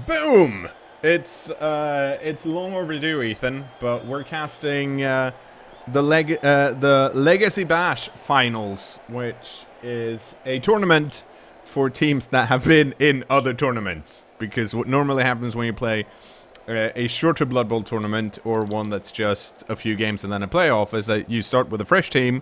Boom! It's long overdue, Ethan, but we're casting the Legacy Bash Finals, which is a tournament for teams that have been in other tournaments. Because what normally happens when you play a shorter Blood Bowl tournament or one that's just a few games and then a playoff is that you start with a fresh team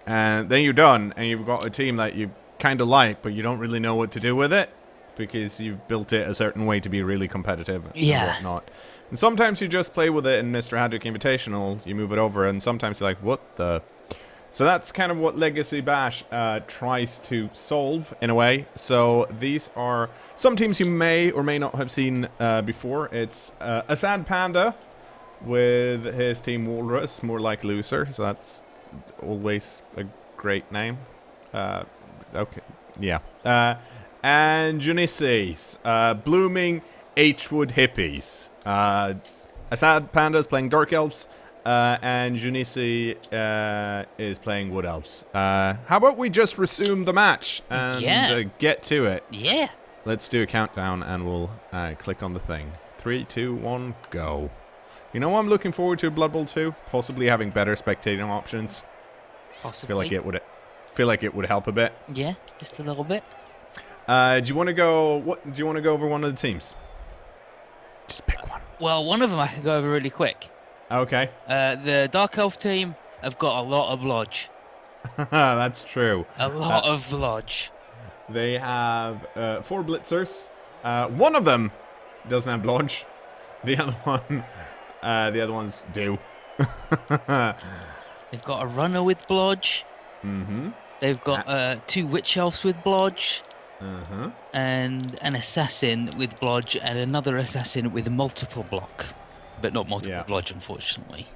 and then you're done and you've got a team that you kind of like, but you don't really know what to do with it because you've built it a certain way to be really competitive and whatnot. And sometimes you just play with it in Mr. Haddock Invitational, you move it over, and sometimes you're like, what the... So that's kind of what Legacy Bash tries to solve, in a way. So these are some teams you may or may not have seen before. It's ASadPanda with his team Walrus, more like Loser, so that's always a great name. Okay, yeah. And Jounisii, Blooming H-Wood Hippies. ASadPanda is playing Dark Elves. And Jounisii is playing Wood Elves. How about we just resume the match and get to it? Yeah. Let's do a countdown and we'll click on the thing. 3, 2, 1, go. You know what I'm looking forward to Blood Bowl 2? Possibly having better spectating options. Possibly. Feel like it would help a bit. Yeah, just a little bit. Do you want to go? Do you want to go over one of the teams? Just pick one. Well, one of them I can go over really quick. Okay. The Dark Elf team have got a lot of blodge. That's true. A lot of blodge. They have 4 blitzers. One of them doesn't have blodge. The other ones do. They've got a runner with blodge. Mm-hmm. They've got 2 witch elves with blodge. Uh-huh. And an assassin with blodge and another assassin with multiple block. But not multiple blodge, unfortunately.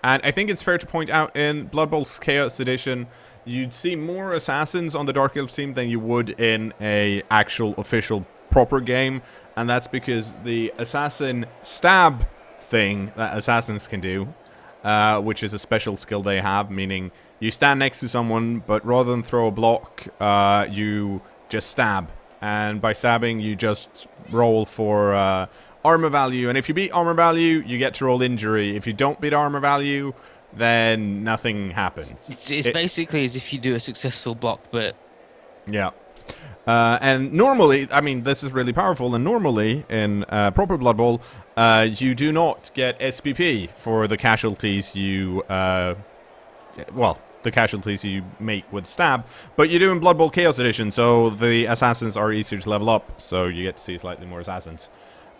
And I think it's fair to point out in Blood Bowl's Chaos Edition, you'd see more assassins on the Dark Elves team than you would in a actual official proper game. And that's because the assassin stab thing that assassins can do, which is a special skill they have, meaning you stand next to someone, but rather than throw a block, you just stab. And by stabbing, you just roll for... armor value, and if you beat armor value, you get to roll injury. If you don't beat armor value, then nothing happens. It's basically as if you do a successful block, but... Yeah. And normally, I mean, this is really powerful, and normally, in proper Blood Bowl, you do not get SPP for the casualties you... well, the casualties you make with stab, but you do in Blood Bowl Chaos Edition, so the assassins are easier to level up, so you get to see slightly more assassins.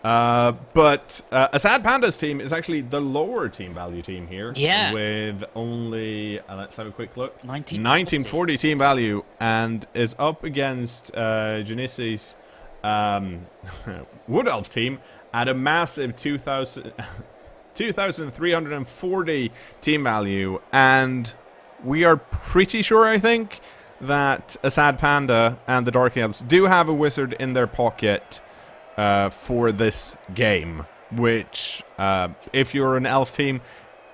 But ASadPanda's team is actually the lower team value team here. Yeah. With only, let's have a quick look. 1940 team value, and is up against Jounisii's Wood Elf team at a massive 2,340 team value. And we are pretty sure, I think, that ASadPanda and the Dark Elves do have a wizard in their pocket for this game, which if you're an elf team,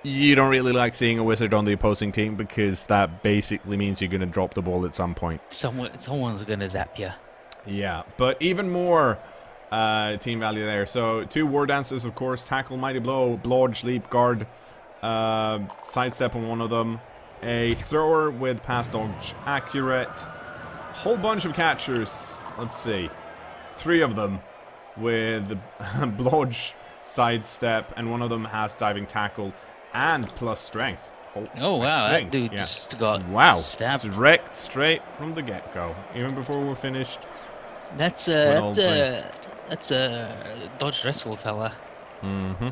you don't really like seeing a wizard on the opposing team because that basically means you're going to drop the ball at some point. Someone's going to zap you. Yeah, but even more team value there. So 2 war dancers, of course, tackle, mighty blow, blodge, leap, guard, sidestep on one of them, a thrower with pass dodge, accurate, whole bunch of catchers. Let's see, 3 of them with blodge, sidestep, and one of them has diving tackle and plus strength. Oh wow, that dude just got stabbed. It's wrecked straight from the get-go, even before we're finished. That's a dodge wrestle fella. Mm-hmm.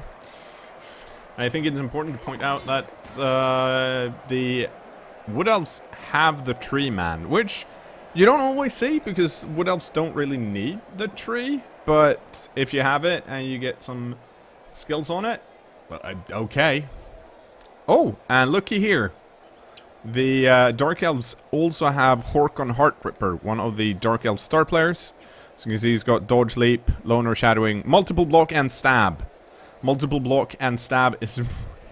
I think it's important to point out that the Wood Elves have the tree man, which you don't always see because Wood Elves don't really need the tree. But if you have it and you get some skills on it, well, okay. Oh, and looky here. The Dark Elves also have Horkon Heartripper, one of the Dark Elf star players. So you can see he's got Dodge, Leap, Loner, Shadowing, Multiple Block, and Stab. Multiple Block and Stab is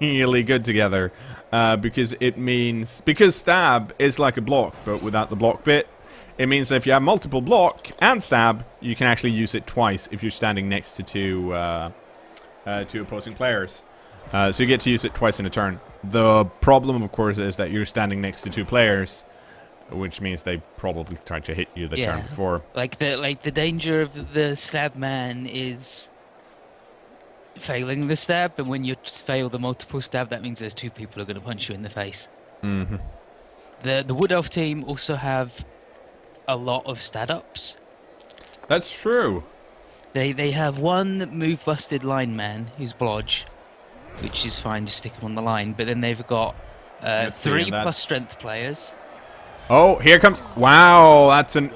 really good together because it means... Because Stab is like a block, but without the block bit, it means that if you have multiple block and stab, you can actually use it twice if you're standing next to two opposing players. So you get to use it twice in a turn. The problem, of course, is that you're standing next to two players, which means they probably tried to hit you the turn before. Like the danger of the stab man is failing the stab, and when you fail the multiple stab, that means there's two people who are going to punch you in the face. Mm-hmm. The Wood Elf team also have a lot of stat ups. That's true. They have one move busted lineman who's Blodge, which is fine, just stick him on the line. But then they've got 3 plus strength players. Oh, here comes... Wow, that's an...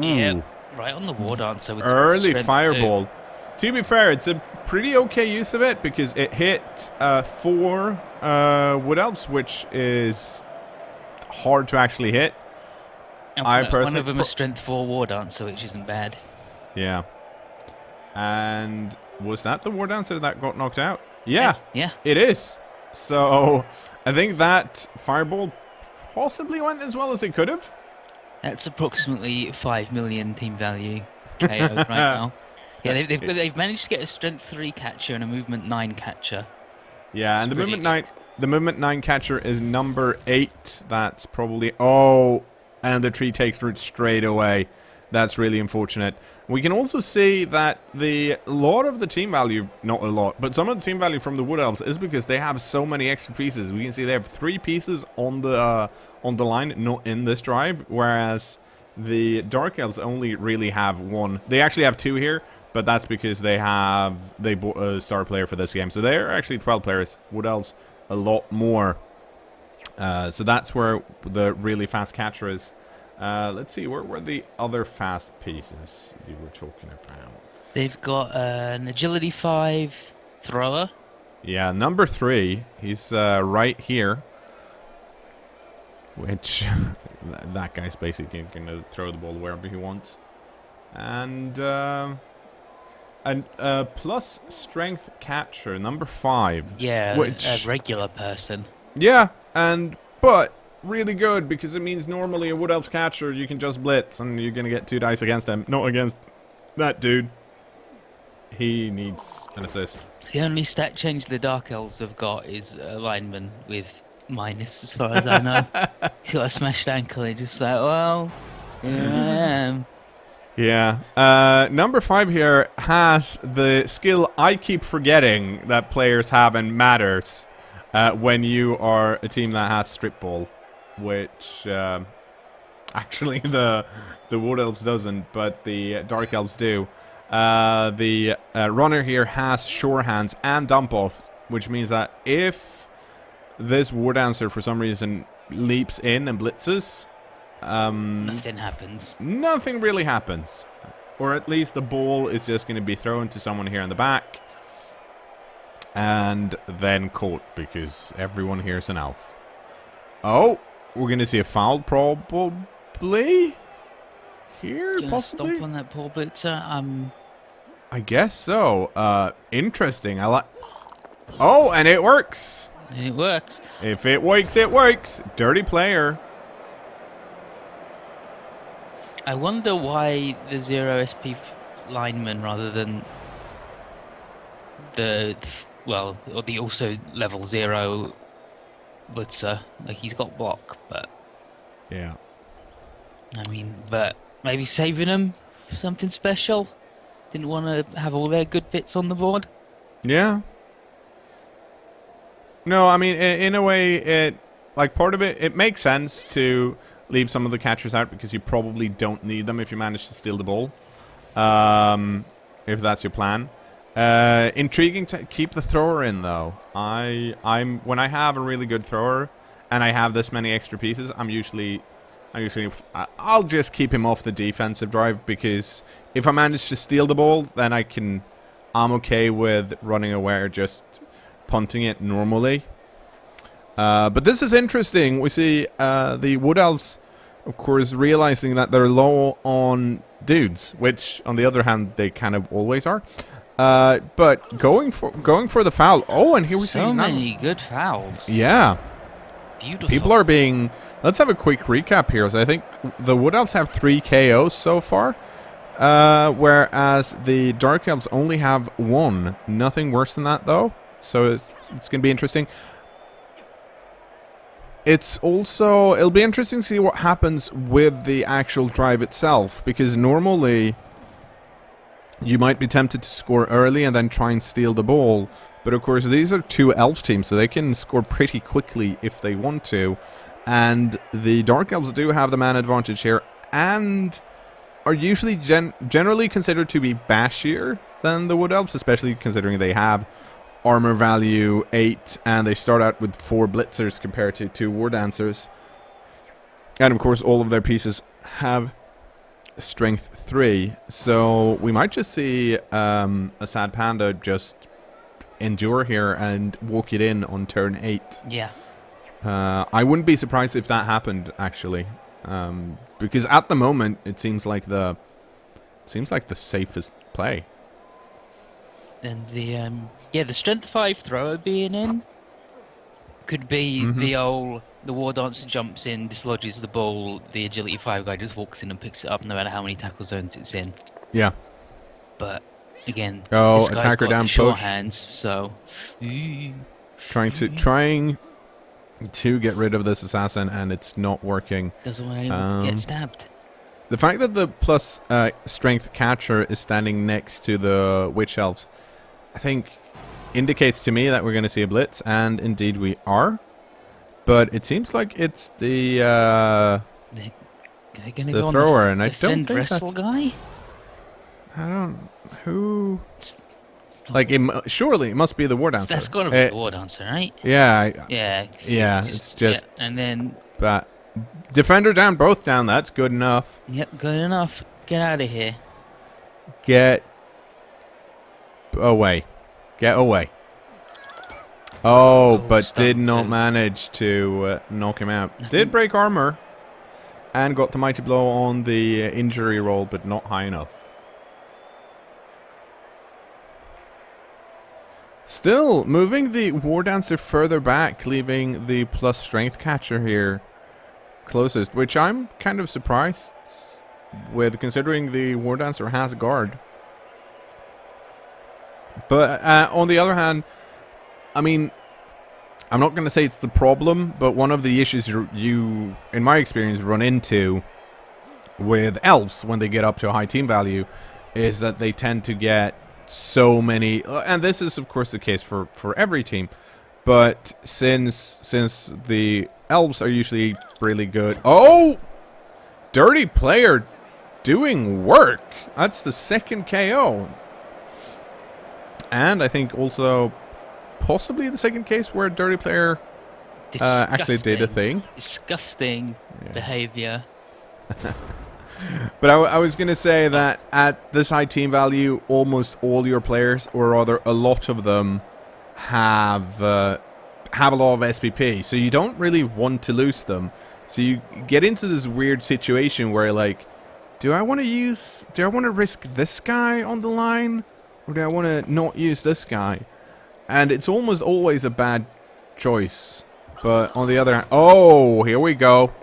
Yeah, right on the War Dancer. With early fireball. To be fair, it's a pretty okay use of it because it hit 4 Wood Elves, which is hard to actually hit. And one of them is strength 4 War Dancer, which isn't bad. Yeah. And was that the War Dancer that got knocked out? Yeah. Yeah. It is. So I think that fireball possibly went as well as it could have. That's approximately 5 million team value KO right now. Yeah, they've managed to get a strength 3 catcher and a movement 9 catcher. Yeah, and the movement 9 catcher is number 8. That's probably... Oh, and the tree takes root straight away. That's really unfortunate. We can also see that a lot of the team value, not a lot, but some of the team value from the Wood Elves is because they have so many extra pieces. We can see they have 3 pieces on the line, not in this drive, whereas the Dark Elves only really have 1. They actually have 2 here, but that's because they bought a star player for this game. So they're actually 12 players. Wood Elves, a lot more. So that's where the really fast catcher is. Let's see, where were the other fast pieces you were talking about? They've got an agility 5 thrower. Yeah, number 3. He's right here. Which, that guy's basically going to throw the ball wherever he wants. And plus strength catcher, number 5. Yeah, which, a regular person. Yeah, but... really good, because it means normally a Wood Elf catcher you can just blitz and you're gonna get 2 dice against him, not against that dude. He needs an assist. The only stat change the Dark Elves have got is a lineman with minus, as far as I know. He's got a smashed ankle and just like, well, here I am. Yeah. Number 5 here has the skill I keep forgetting that players have and matters when you are a team that has strip ball. Which actually the Wood Elves doesn't, but the Dark Elves do. The runner here has sure hands and dump off, which means that if this War Dancer for some reason leaps in and blitzes, nothing happens. Nothing really happens, or at least the ball is just going to be thrown to someone here in the back, and then caught because everyone here is an elf. Oh. We're going to see a foul probably here, possibly? Stomp on that poor blitzer. I guess so. Interesting. I like... Oh, and it works. It works. If it works, it works. Dirty player. I wonder why the 0 SP lineman rather than the also level 0 blitzer. Like, he's got block, but yeah, I mean, but maybe saving them for something special. Didn't want to have all their good bits on the board. Yeah. No, I mean, in a way, part of it makes sense to leave some of the catchers out because you probably don't need them if you manage to steal the ball. If that's your plan. Intriguing to keep the thrower in though. When I have a really good thrower and I have this many extra pieces, I'll just keep him off the defensive drive because if I manage to steal the ball, then I'm okay with running away or just punting it normally. But this is interesting. We see the Wood Elves, of course, realizing that they're low on dudes, which on the other hand they kind of always are. But going for the foul. Oh, and here we see so many good fouls. Yeah. Beautiful. People are being... Let's have a quick recap here. So I think the Wood Elves have 3 KOs so far, whereas the Dark Elves only have 1. Nothing worse than that, though. So it's going to be interesting. It's also... It'll be interesting to see what happens with the actual drive itself, because normally you might be tempted to score early and then try and steal the ball. But of course, these are 2 Elves teams, so they can score pretty quickly if they want to. And the Dark Elves do have the man advantage here, and are usually generally considered to be bashier than the Wood Elves, especially considering they have armor value 8, and they start out with 4 blitzers compared to 2 war dancers. And of course, all of their pieces have strength 3. So we might just see ASadPanda just endure here and walk it in on turn 8. Yeah. I wouldn't be surprised if that happened, actually, because at the moment it seems like the safest play. Then the strength 5 thrower being in could be the war dancer jumps in, dislodges the ball, the agility 5 guy just walks in and picks it up no matter how many tackle zones it's in. Yeah. But again, oh, this guy's attacker got down the short push. Hands, so trying to get rid of this assassin, and it's not working. Doesn't want anyone to get stabbed. The fact that the plus strength catcher is standing next to the witch elves, I think, indicates to me that we're going to see a blitz, and indeed we are. But it seems like it's the They're gonna go thrower, on and I don't think wrestle that's... guy. I don't... Who... Like, surely it must be the war dancer. That's got to be the war dancer, right? Yeah. Yeah. It's just... Yeah, and then... But defender down, both down. That's good enough. Yep, good enough. Get out of here. Get away. Get away. Oh, but did not manage to knock him out. Did break armor. And got the mighty blow on the injury roll, but not high enough. Still, moving the War Dancer further back, leaving the plus strength catcher here closest, which I'm kind of surprised with, considering the War Dancer has a guard. But on the other hand, I mean, I'm not going to say it's the problem, but one of the issues you, in my experience, run into with elves when they get up to a high team value is that they tend to get so many, and this is of course the case for every team, but since the elves are usually really good. Oh, dirty player doing work. That's the second KO, and I think also possibly the second case where a dirty player actually did a thing. Disgusting behavior. But I was going to say that at this high team value, almost all your players, or rather a lot of them, have a lot of SPP. So you don't really want to lose them. So you get into this weird situation where, like, do I want to risk this guy on the line? Or do I want to not use this guy? And it's almost always a bad choice. But on the other hand, oh, here we go.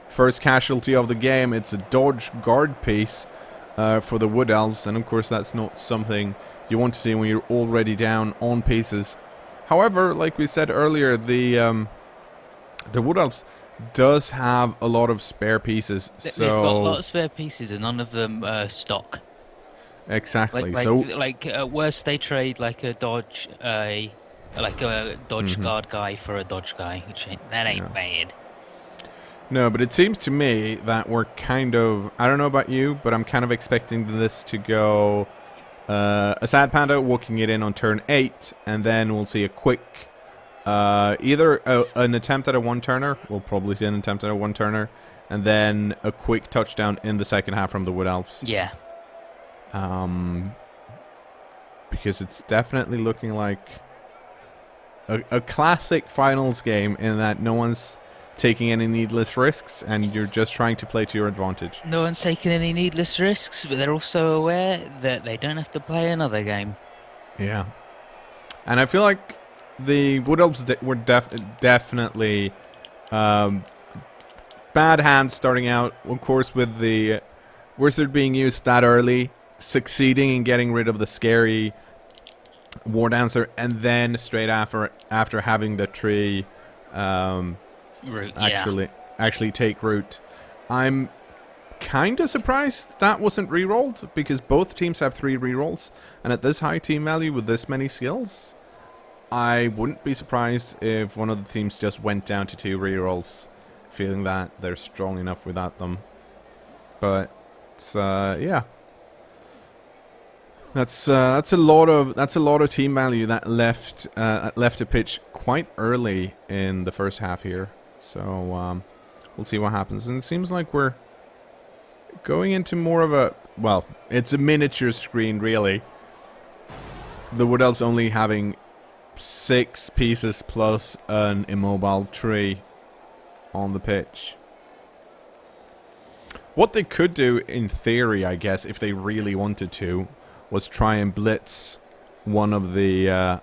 First casualty of the game. It's a dodge guard piece for the Wood Elves, and of course that's not something you want to see when you're already down on pieces. However, like we said earlier, the Wood Elves does have a lot of spare pieces. So they've got a lot of spare pieces, and none of them are exactly. Worst they trade like a dodge, guard guy for a dodge guy, which ain't bad. No, but it seems to me that we're kind of... I don't know about you, but I'm kind of expecting this to go... ASadPanda walking it in on turn 8, and then we'll see a quick... either an attempt at a one-turner. We'll probably see an attempt at a one-turner. And then a quick touchdown in the second half from the Wood Elves. Yeah. Because it's definitely looking like a classic finals game in that no one's taking any needless risks, and you're just trying to play to your advantage. No one's taking any needless risks, but they're also aware that they don't have to play another game. Yeah. And I feel like the Wood Elves were definitely Bad hand starting out, of course, with the wizard being used that early, succeeding in getting rid of the scary war dancer, and then straight after having the tree Root, actually take root. I'm kind of surprised that wasn't rerolled, because both teams have 3 rerolls, and at this high team value with this many skills, I wouldn't be surprised if one of the teams just went down to 2 rerolls, feeling that they're strong enough without them. But yeah, that's a lot of team value that left a pitch quite early in the first half here. So we'll see what happens, and it seems like we're going into more of a, well, it's a miniature screen really. The Wood Elves only having 6 pieces plus an immobile tree on the pitch. What they could do in theory, I guess, if they really wanted to, was try and blitz one of the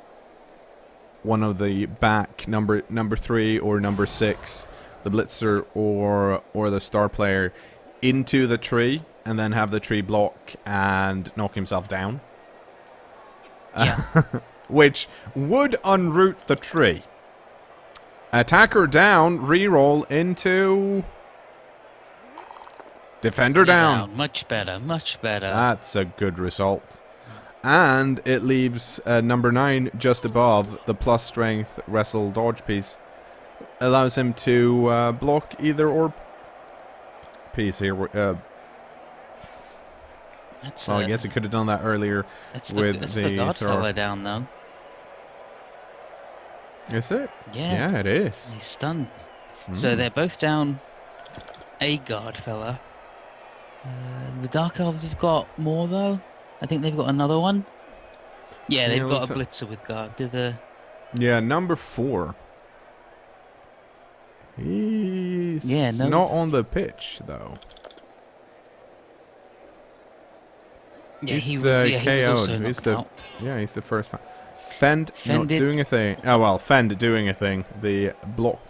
back number 3 or number 6, the blitzer or the star player, into the tree, and then have the tree block and knock himself down. Yeah. Which would unroot the tree. Attacker down, reroll into defender down. Much better, much better. That's a good result. And it leaves number 9 just above the plus strength wrestle dodge piece. Allows him to block either or piece here. Well, I guess he could have done that earlier with the God fella down though. Is it? Yeah. Yeah, it is. He's stunned. So they're both down a guard fella. The Dark Elves have got more though. I think they've got another one. Yeah, they've got a blitzer with guard. Yeah, number 4. He's not on the pitch though. Yeah, he's he was also knocked out. He's the first one. Fend not doing a thing. Oh well, Fend doing a thing. The block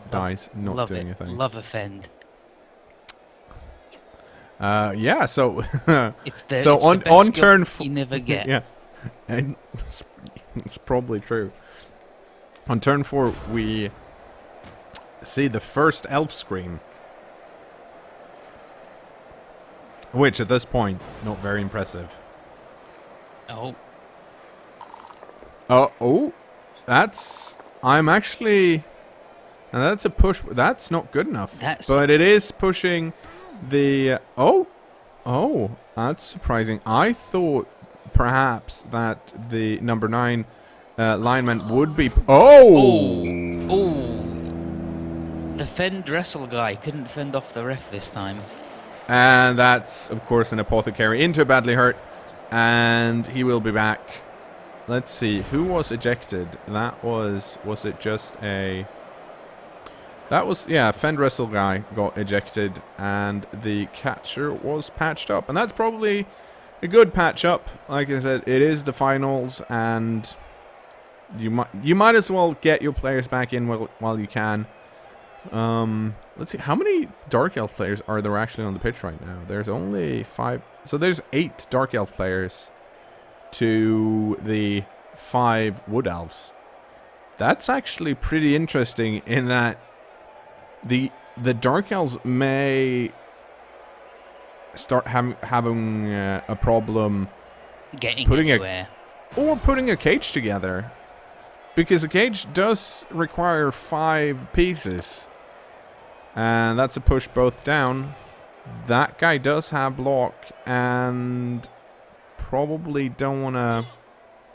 dies not doing a thing. Love a Fend. Yeah, so it's the on turn 4 you never get. Yeah, and it's probably true. On turn 4 we see the first elf scream, which at this point not very impressive. Oh, that's that's a push. That's not good enough. But it is pushing the that's surprising. I thought perhaps that the number 9 lineman would be The fend wrestle guy couldn't fend off the ref this time. And that's of course an apothecary into a badly hurt, and he will be back. Let's see who was ejected. That was it just a Fend wrestle guy got ejected, and the catcher was patched up, and that's probably a good patch up. Like I said, it is the finals, and you might as well get your players back in while you can. Let's see, how many Dark Elf players are there actually on the pitch right now? There's only 5, so there's 8 Dark Elf players to the 5 Wood Elves. That's actually pretty interesting in that the Dark Elves may start having a problem getting putting anywhere. putting a cage together, because a cage does require 5 pieces, and that's a push both down. That guy does have block, and probably don't want to.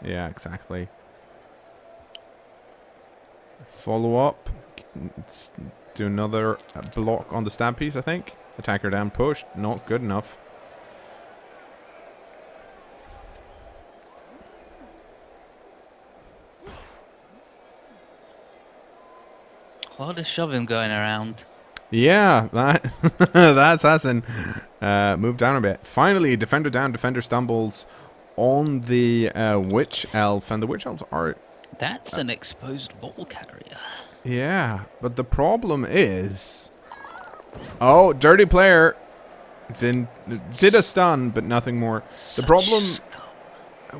Yeah, exactly. Follow up. Let's do another block on the stab piece, I think. Attacker down, push. Not good enough. A lot of shoving going around. Yeah, that assassin moved down a bit. Finally, defender down. Defender stumbles on the witch elf, and the witch elves are. That's an exposed ball carrier. Yeah, but the problem is... Oh, dirty player. Did a stun, but nothing more. The problem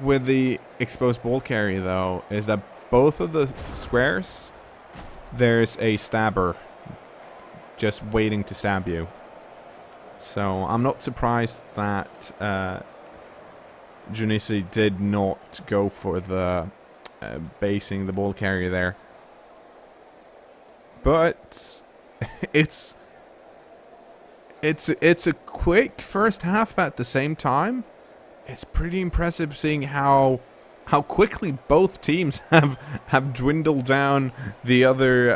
with the exposed ball carrier, though, is that both of the squares, there's a stabber just waiting to stab you. So I'm not surprised that Jounisii did not go for the basing the ball carrier there. But it's a quick first half, but at the same time, it's pretty impressive seeing how quickly both teams have dwindled down the other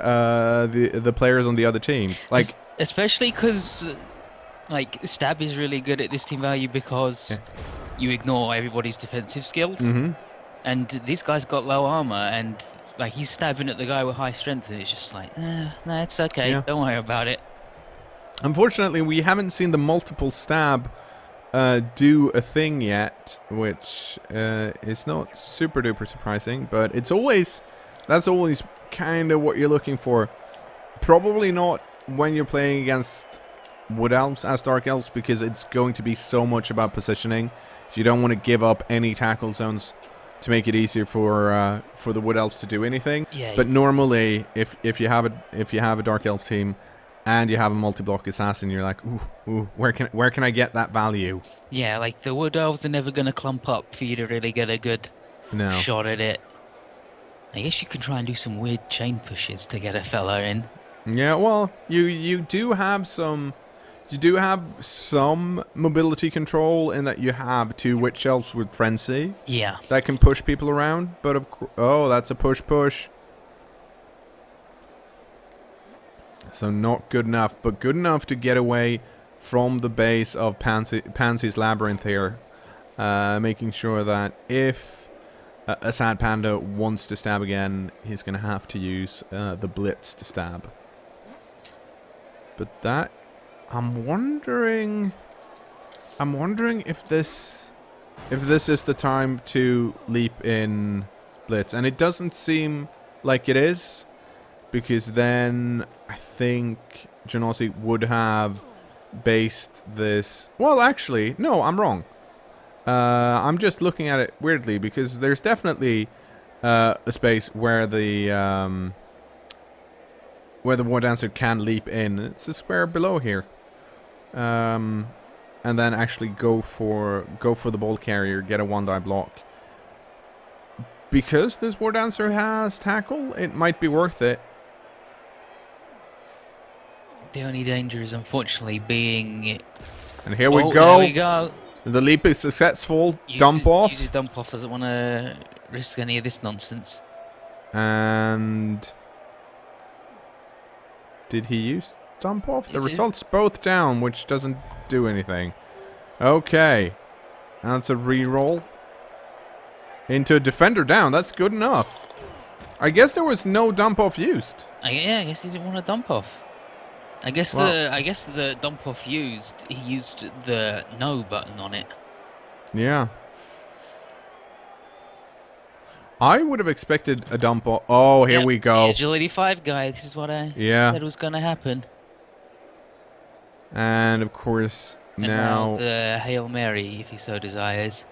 the players on the other teams. Like especially because like Stab is really good at this team value because you ignore everybody's defensive skills, and this guy's got low armor and like he's stabbing at the guy with high strength, and it's just like, no, it's okay, don't worry about it. Unfortunately, we haven't seen the multiple stab do a thing yet, which is not super duper surprising, but that's always kind of what you're looking for. Probably not when you're playing against Wood Elves as Dark Elves, because it's going to be so much about positioning. You don't want to give up any tackle zones to make it easier for the Wood Elves to do anything. Yeah, but normally, if you have a Dark Elf team and you have a multi-block assassin, you're like, ooh, where can I get that value? Yeah, like the Wood Elves are never going to clump up for you to really get a good shot at it. I guess you can try and do some weird chain pushes to get a fella in. Yeah, well, you do have some mobility control in that you have 2 Witch Elves with Frenzy. Yeah. That can push people around, but that's a push. So not good enough, but good enough to get away from the base of Pansy's Labyrinth here. Making sure that if ASadPanda wants to stab again, he's going to have to use the Blitz to stab. But that... I'm wondering if this is the time to leap in Blitz. And it doesn't seem like it is, because then I think Jounisii would have based this... Well, actually, no, I'm wrong. I'm just looking at it weirdly, because there's definitely a space where the War Dancer can leap in. It's a square below here. And then actually go for the ball carrier, get a 1-die block. Because this War Dancer has tackle, it might be worth it. The only danger is unfortunately being... And here we go. There we go. The leap is successful. Dump off. Uses dump off, doesn't want to risk any of this nonsense. And... Did he use dump off? The results both down, which doesn't do anything. Okay. That's a reroll. Into a defender down. That's good enough. I guess there was no dump off used. Yeah, I guess he didn't want to dump off. I guess the dump off he used the no button on it. Yeah. I would have expected a dump off. Oh, here we go. The Agility 5 guy. This is what I said was going to happen. And of course, now the Hail Mary, if he so desires.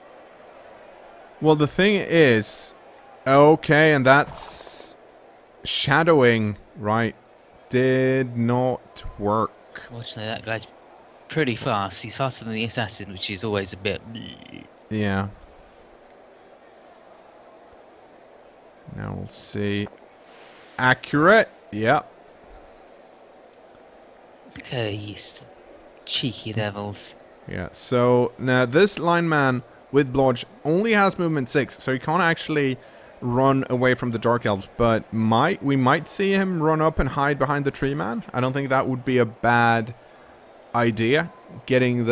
Well, the thing is, okay, and that's shadowing, right? Did not work. Fortunately, that guy's pretty fast. He's faster than the assassin, which is always a bit... Yeah. Now we'll see. Accurate. Yep. Okay, cheeky devils. Yeah, so now this lineman with Blodge only has movement 6, so he can't actually run away from the Dark Elves, but we might see him run up and hide behind the tree man. I don't think that would be a bad idea. Getting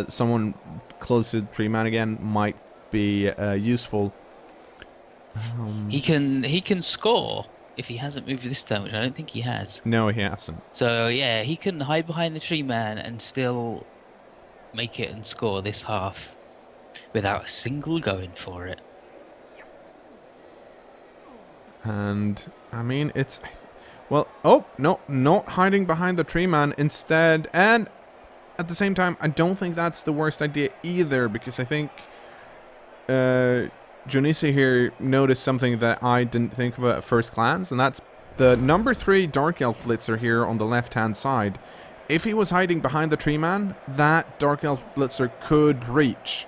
someone close to the tree man again might be useful. He can score if he hasn't moved this turn, which I don't think he has. No, he hasn't. So yeah, he can hide behind the tree man and still make it and score this half without a single going for it. And I mean, Well, oh, no, not hiding behind the tree man instead. And at the same time, I don't think that's the worst idea either, because I think Jounisii here noticed something that I didn't think of at first glance, and that's the number 3 Dark Elf Blitzer here on the left-hand side. If he was hiding behind the tree man, that Dark Elf Blitzer could reach.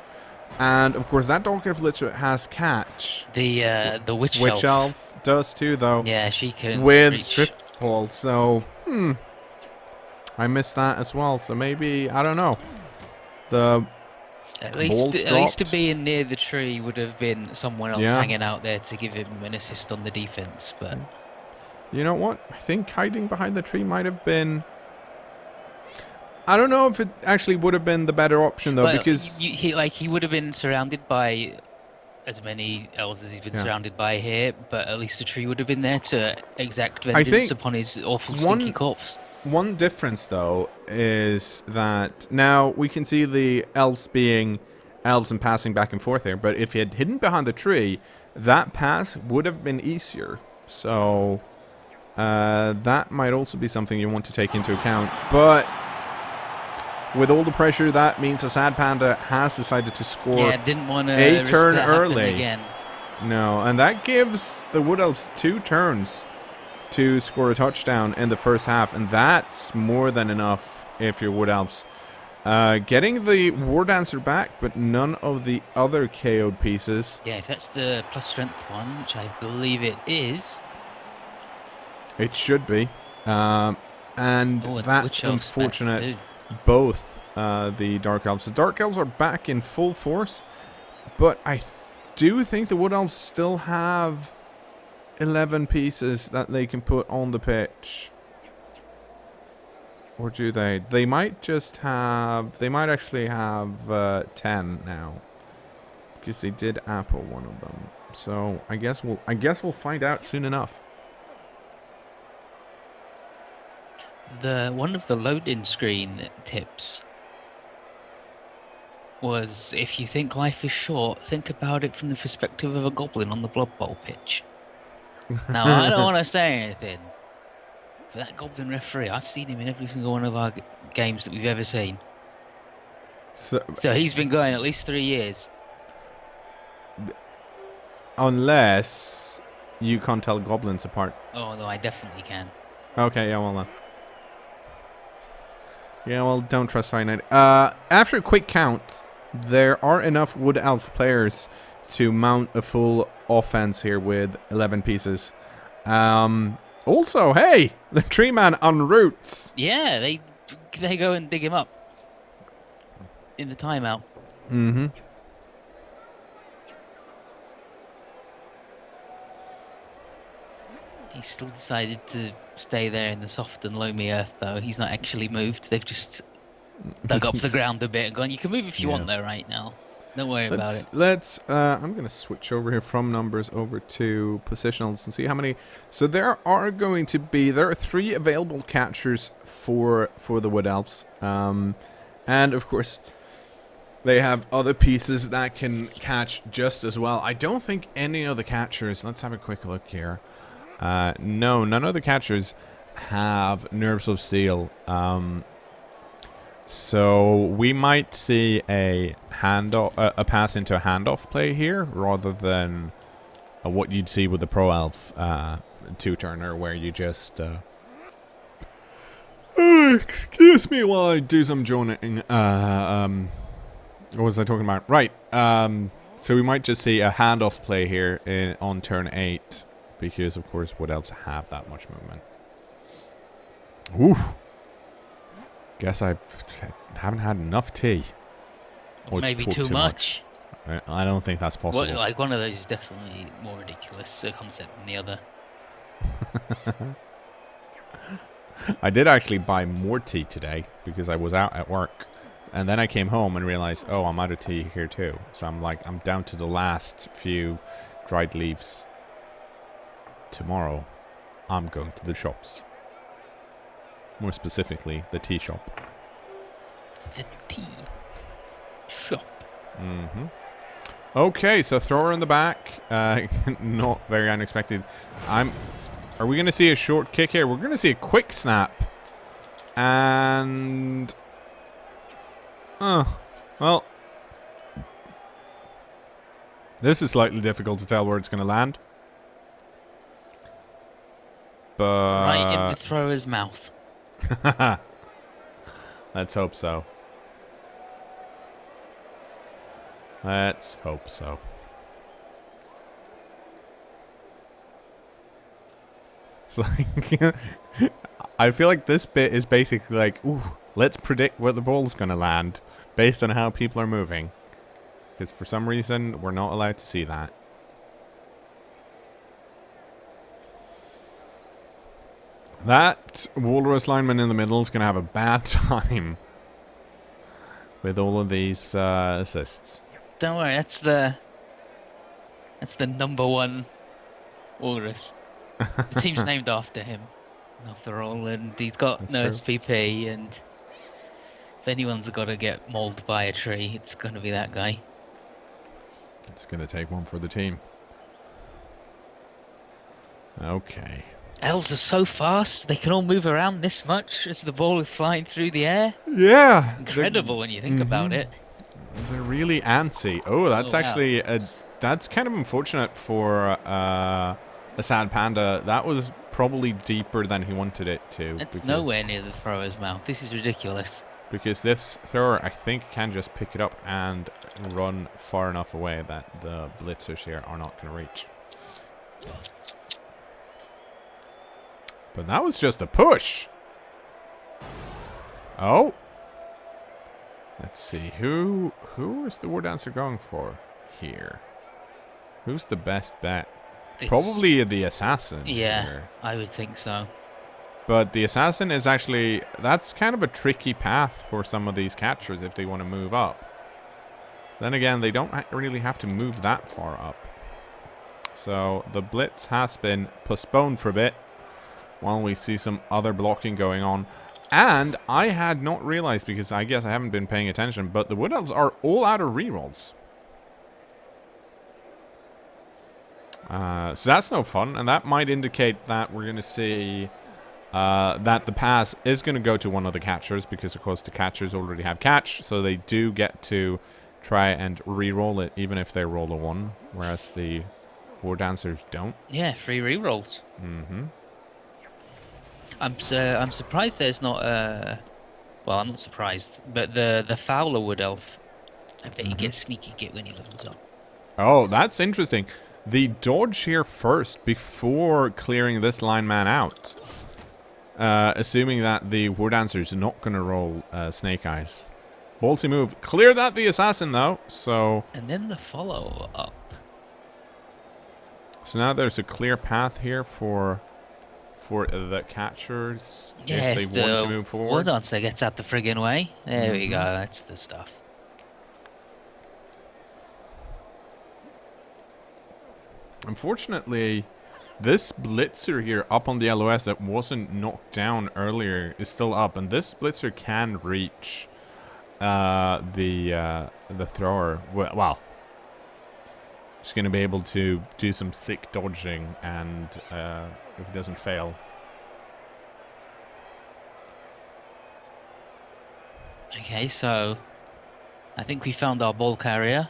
And, of course, that Dark Elf Blitzer has catch. The Witch Elf does too, though. Yeah, she can with reach. strip ball, so I missed that as well. So maybe, I don't know. The at least to be in near the tree would have been someone else hanging out there to give him an assist on the defense. But you know what? I think hiding behind the tree might have been. I don't know if it actually would have been the better option though, because he would have been surrounded by as many elves as he's been surrounded by here, but at least the tree would have been there to exact vengeance upon his awful stinky corpse. One difference though is that now we can see the elves being elves and passing back and forth here, but if he had hidden behind the tree, that pass would have been easier. So that might also be something you want to take into account. But with all the pressure, that means ASadPanda has decided to score didn't want a turn early. Again. No, and that gives the Wood Elves 2 turns to score a touchdown in the first half, and that's more than enough if you're Wood Elves. Getting the War Dancer back, but none of the other KO'd pieces. Yeah, if that's the plus strength one, which I believe it is. It should be. And that's unfortunate. Both the Dark Elves. The Dark Elves are back in full force, but I do think the Wood Elves still have 11 pieces that they can put on the pitch. Or do they? They might just have... They might actually have 10 now, because they did apple one of them. So I guess we'll find out soon enough. One of the load-in screen tips was, if you think life is short, think about it from the perspective of a goblin on the Blood Bowl pitch. Now, I don't want to say anything, but that goblin referee, I've seen him in every single one of our games that we've ever seen. So he's been going at least 3 years. Unless you can't tell goblins apart. Oh, no, I definitely can. Okay, yeah, well then. Yeah, well, don't trust cyanide. After a quick count, there are enough Wood Elf players to mount a full offense here with 11 pieces. Also, hey, the tree man on roots. Yeah, they go and dig him up in the timeout. Mm-hmm. He's still decided to stay there in the soft and loamy earth, though. He's not actually moved. They've just dug up the ground a bit and gone, you can move if you want there right now. Don't worry about it. I'm going to switch over here from numbers over to positionals and see how many. So there are 3 available catchers for the Wood Elves. And of course, they have other pieces that can catch just as well. I don't think any of the catchers, let's have a quick look here. No, none of the catchers have Nerves of Steel. So we might see a pass into a handoff play here, rather than what you'd see with the Pro Elf 2-turner, where you just excuse me while I do some joining. What was I talking about? Right. So we might just see a handoff play here on turn 8, because of course Wood Elves have that much movement. Ooh. Guess I haven't had enough tea. Or maybe too much. I don't think that's possible. Like, one of those is definitely more ridiculous a concept than the other. I did actually buy more tea today because I was out at work. And then I came home and realized, oh, I'm out of tea here too. So I'm down to the last few dried leaves. Tomorrow, I'm going to the shops. More specifically, the tea shop. The tea shop. Mm-hmm. Okay, so thrower in the back. Not very unexpected. Are we going to see a short kick here? We're going to see a quick snap. And... well... This is slightly difficult to tell where it's going to land. But... Right in the thrower's mouth. Let's hope so. Let's hope so. It's like... I feel like this bit is basically like, ooh, let's predict where the ball's going to land based on how people are moving. Because for some reason, we're not allowed to see that. That Walrus lineman in the middle is going to have a bad time with all of these assists. Don't worry, that's the number one Walrus. The team's named after him, after all, and he's got That's no true. SPP, and if anyone's got to get mauled by a tree, it's going to be that guy. It's going to take one for the team. Okay. Elves are so fast, they can all move around this much as the ball is flying through the air. Yeah. Incredible when you think about it. They're really antsy. Oh, that's wow. actually that's kind of unfortunate for ASadPanda. That was probably deeper than he wanted it to. It's nowhere near the thrower's mouth. This is ridiculous. Because this thrower, I think, can just pick it up and run far enough away that the blitzers here are not going to reach. But that was just a push. Oh. Let's see. Who is the War Dancer going for here? Who's the best bet? Probably the Assassin. Yeah, here. I would think so. But the Assassin is actually... That's kind of a tricky path for some of these catchers if they want to move up. Then again, they don't really have to move that far up. So the blitz has been postponed for a bit while we see some other blocking going on. And I had not realized, because I guess I haven't been paying attention, but the Wood Elves are all out of rerolls. So that's no fun, and that might indicate that we're going to see that the pass is going to go to one of the catchers, because of course the catchers already have catch, so they do get to try and re-roll it even if they roll a 1, whereas the War Dancers don't. Yeah, 3 re-rolls. Mm-hmm. I'm surprised there's not well, I'm not surprised, but the Fowler Wood Elf, I bet he gets sneaky git when he levels up. Oh, that's interesting. The dodge here first before clearing this lineman out. Assuming that the War Dancer is not going to roll Snake Eyes. Ballsy move. Cleared out the Assassin though, so... And then the follow-up. So now there's a clear path here for the catchers Yeah, if they want to move forward. War Dancer gets out the friggin' way. There we go, that's the stuff. Unfortunately, this blitzer here up on the LOS that wasn't knocked down earlier is still up, and this blitzer can reach the thrower. Well, he's going to be able to do some sick dodging, and if he doesn't fail. Okay, so I think we found our ball carrier.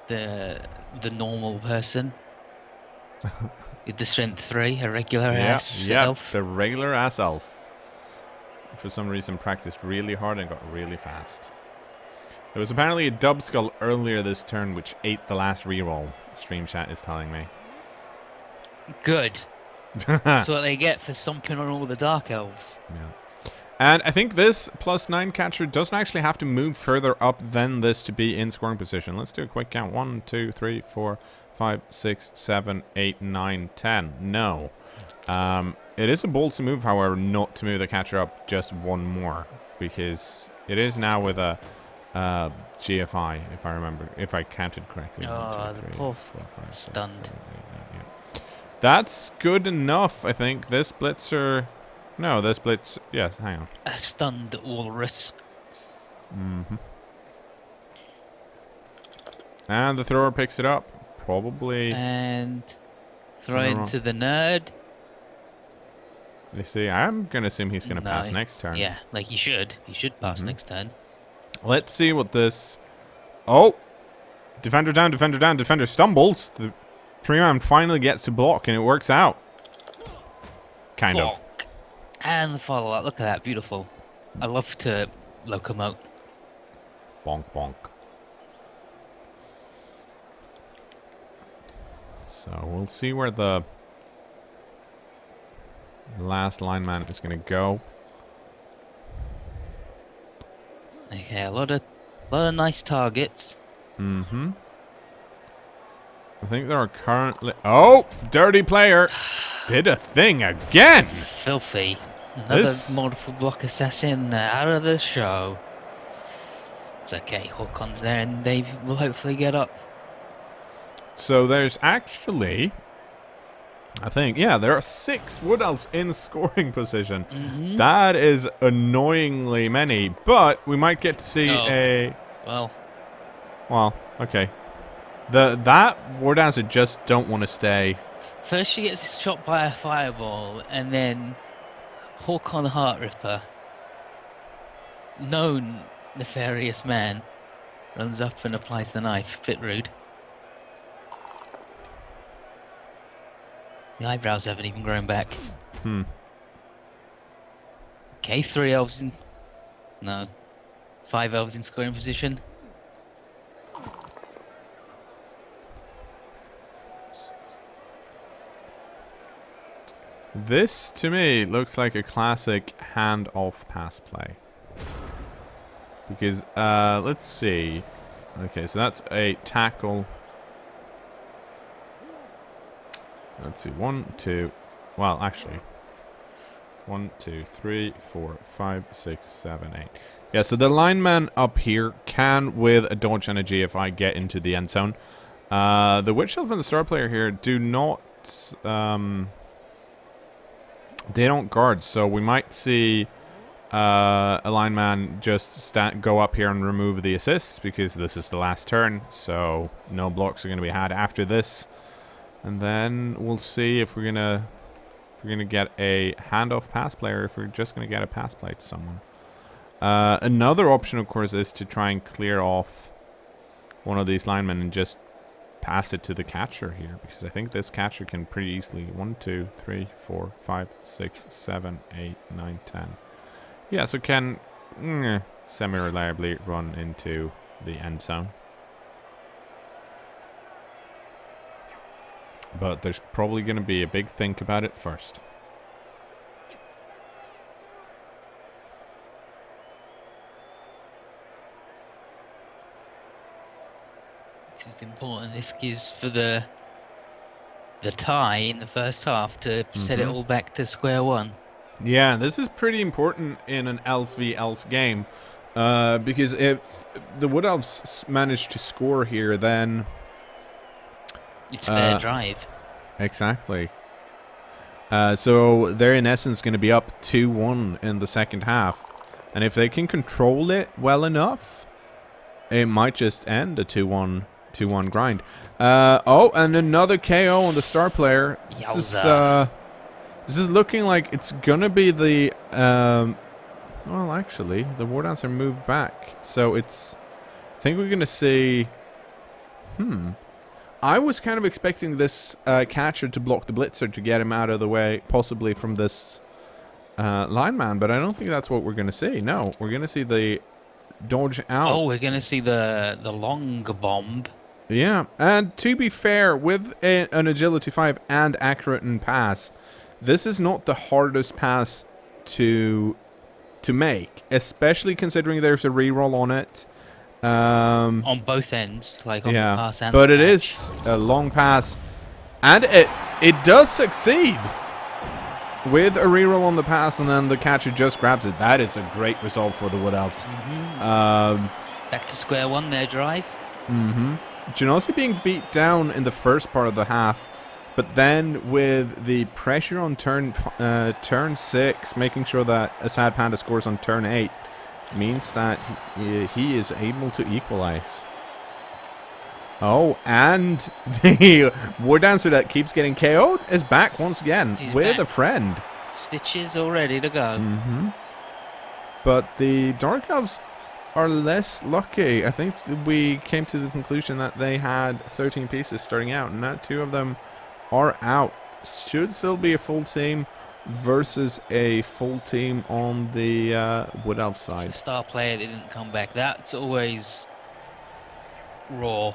The normal person with the strength 3, a regular ass elf. The regular ass elf. For some reason, practiced really hard and got really fast. There was apparently a dub skull earlier this turn which ate the last reroll. Stream chat is telling me. Good. That's what they get for stomping on all the dark elves. Yeah. And I think this +9 catcher doesn't actually have to move further up than this to be in scoring position. Let's do a quick count. 1, 2, 3, 4, 5, 6, 7, 8, 9, 10. No. It is a ballsy move, however, not to move the catcher up just 1 more, because it is now with a GFI, if I remember, if I counted correctly. Oh, 1, 2, 3, the poor 4, 5, 6, stunned. 7, 8, 9, yeah. That's good enough, I think. This blitzer... No, this blitz... Yes, hang on. A stunned walrus. And the thrower picks it up. Probably. And throw into the nerd. You see, I'm going to assume he's going to pass next turn. Yeah, like he should. He should pass next turn. Let's see what this... Oh! Defender down, defender down, defender stumbles. The 3-man finally gets to block, and it works out. Kind of. And the follow-up. Look at that. Beautiful. I love to locomote. Bonk, bonk. So we'll see where the last lineman is going to go. Okay, a lot of nice targets. Mm-hmm. I think there are currently... Oh! Dirty player! Did a thing again! Filthy. Another multiple block assassin out of the show. It's okay, Hawkon's there and they will hopefully get up. So there's actually... I think, yeah, there are 6 Wood Elves in scoring position. That is annoyingly many, but we might get to see a... Well, okay. That War Dancer just don't want to stay. First she gets shot by a fireball, and then Hawkon Heartripper, known nefarious man, runs up and applies the knife. Bit rude. The eyebrows haven't even grown back. Okay, 3 elves in... No. 5 elves in scoring position. This, to me, looks like a classic hand-off pass play. Because, let's see. Okay, so that's a tackle. Let's see, 1, 2. Well, actually. 1, 2, 3, 4, 5, 6, 7, 8. Yeah, so the lineman up here can, with a dodge and a GFI, get into the end zone. The Witch Elf and the Star Player here do not... they don't guard, so we might see a lineman just go up here and remove the assists because this is the last turn, so no blocks are going to be had after this. And then we'll see if we're gonna get a handoff pass player, if we're just gonna get a pass play to someone. Another option, of course, is to try and clear off one of these linemen and just pass it to the catcher here, because I think this catcher can pretty easily 1, 2, 3, 4, 5, 6, 7, 8, 9, 10. Yeah, so can semi-reliably run into the end zone. But there's probably going to be a big think about it first. This is important. This is for the tie in the first half to set it all back to square one. Yeah, this is pretty important in an elf v elf game. Because if the Wood Elves manage to score here, then... It's their drive. Exactly. So they're in essence going to be up 2-1 in the second half. And if they can control it well enough, it might just end a 2-1 grind. Oh, and another KO on the Star Player. This is looking like it's going to be the... well, actually, the War Dancer moved back. So it's... I think we're going to see... I was kind of expecting this catcher to block the blitzer to get him out of the way, possibly from this lineman, but I don't think that's what we're going to see. No, we're going to see the dodge out. Oh, we're going to see the long bomb. Yeah, and to be fair, with an agility 5 and accurate in pass, this is not the hardest pass to make, especially considering there's a reroll on it. On both ends, like on the pass and but the it catch. is a long pass, and it does succeed with a reroll on the pass, and then the catcher just grabs it. That is a great result for the Wood Elves. Back to square one, their drive. Jounisii being beat down in the first part of the half, but then with the pressure on turn 6, making sure that ASadPanda scores on turn 8, means that he is able to equalize. Oh, and the War Dancer that keeps getting KO'd is back once again She's with back. a friend. Stitches all ready to go. But the Dark Elves are less lucky. I think we came to the conclusion that they had 13 pieces starting out, and now 2 of them are out. Should still be a full team versus a full team on the Wood Elf It's side. the star player that didn't come back. That's always raw.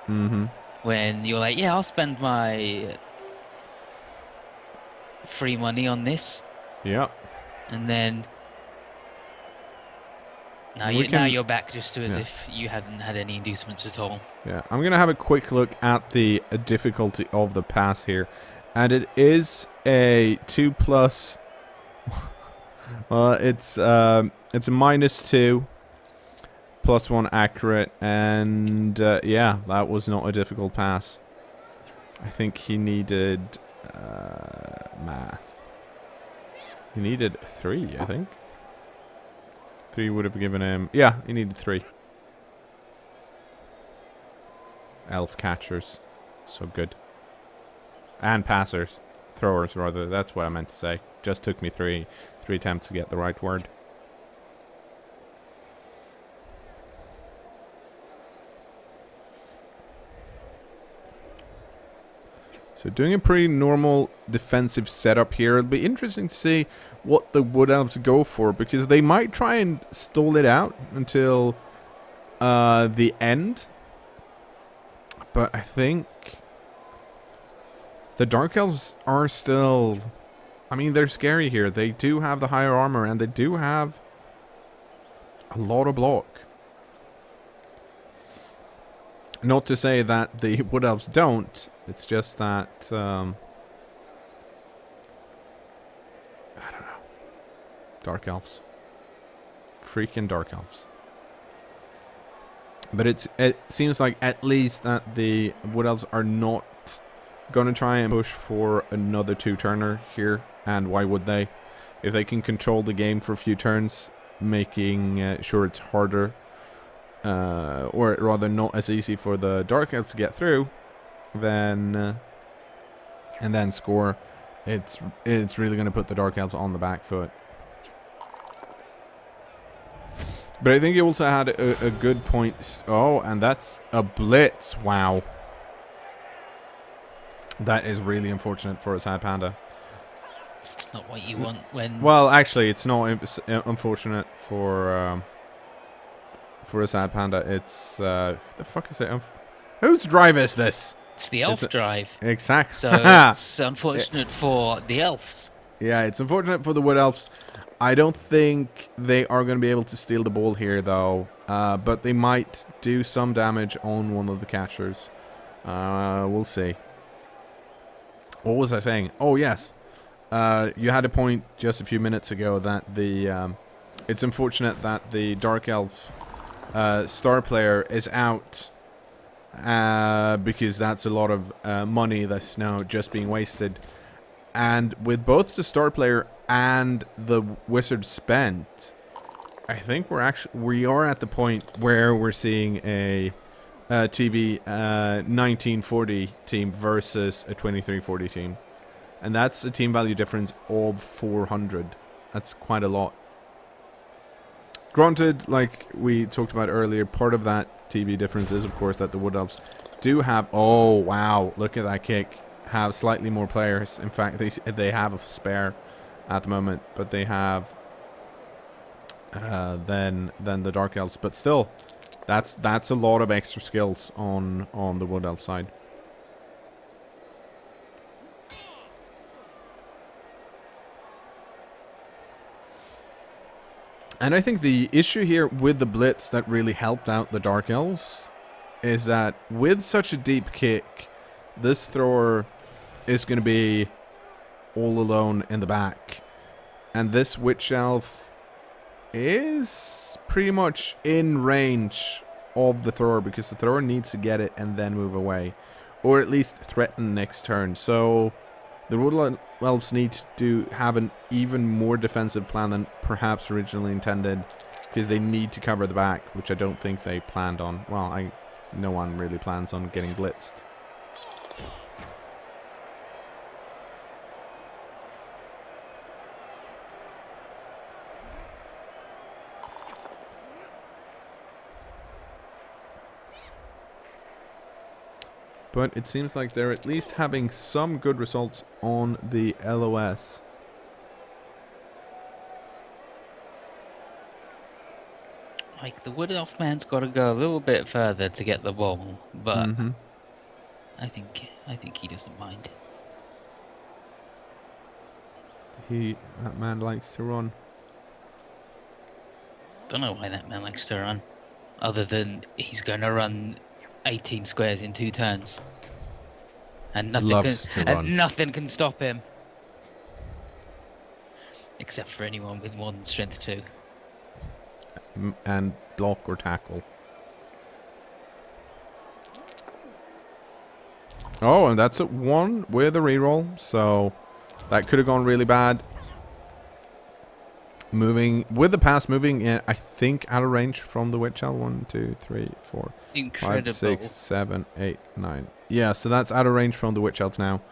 When you're like, yeah, I'll spend my free money on this, Yeah. and then now you're back just to as if you hadn't had any inducements at all. Yeah, I'm going to have a quick look at the difficulty of the pass here. And it is a 2+. Well, it's a -2, +1 accurate, and yeah, that was not a difficult pass. I think he needed math. He needed 3, I think. 3 would have given him... Yeah, he needed 3. Elf catchers. So good. And passers. Throwers, rather. That's what I meant to say. Just took me three attempts to get the right word. So doing a pretty normal defensive setup here. It'll be interesting to see what the Wood Elves go for, because they might try and stall it out until the end. But I think the Dark Elves are still... I mean, they're scary here. They do have the higher armor, and they do have a lot of block. Not to say that the Wood Elves don't. It's just that... I don't know. Dark Elves. Freaking Dark Elves. But it seems like at least that the Wood Elves are not going to try and push for another 2-turner here. And why would they? If they can control the game for a few turns, making sure it's harder, or rather not as easy for the Dark Elves to get through, then and then score, it's really going to put the Dark Elves on the back foot. But I think he also had a good point. Oh, and that's a blitz. Wow. That is really unfortunate for ASadPanda. It's not what you want when... Well, actually, it's not unfortunate for ASadPanda. It's... the fuck is it? Whose drive is this? It's the elf drive. Exactly. So it's unfortunate for the elves. Yeah, it's unfortunate for the Wood Elves. I don't think they are going to be able to steal the ball here, though. But they might do some damage on one of the catchers. We'll see. What was I saying? Oh, yes. You had a point just a few minutes ago that the... it's unfortunate that the Dark Elf star player is out. Because that's a lot of money that's now just being wasted. And with both the star player and the wizard spent, I think we are at the point where we're seeing a TV 1940 team versus a 2340 team, and that's a team value difference of 400. That's quite a lot. Granted, like we talked about earlier, part of that TV difference is, of course, that the Wood Elves do have... Oh, wow. Look at that kick. Have slightly more players. In fact, they have a spare at the moment, but they have than the Dark Elves. But still, that's a lot of extra skills on the Wood Elf side. And I think the issue here with the blitz that really helped out the Dark Elves is that with such a deep kick, this thrower is going to be all alone in the back. And this Witch Elf is pretty much in range of the thrower, because the thrower needs to get it and then move away. Or at least threaten next turn. So the Wood Elves need to have an even more defensive plan than perhaps originally intended, because they need to cover the back, which I don't think they planned on. Well, no one really plans on getting blitzed. But it seems like they're at least having some good results on the LOS. Like, the wood elf man's got to go a little bit further to get the ball, but I think he doesn't mind. That man likes to run. Don't know why that man likes to run, other than he's going to run 18 squares in 2 turns, and nothing can stop him, except for anyone with more than strength 2. And block or tackle. Oh, and that's at 1 with a reroll, so that could have gone really bad. Moving with the pass, moving in, I think, out of range from the witch elf. 1, 2, 3, 4, Incredible. 5, 6, 7, 8, 9. Yeah, so that's out of range from the witch elves now.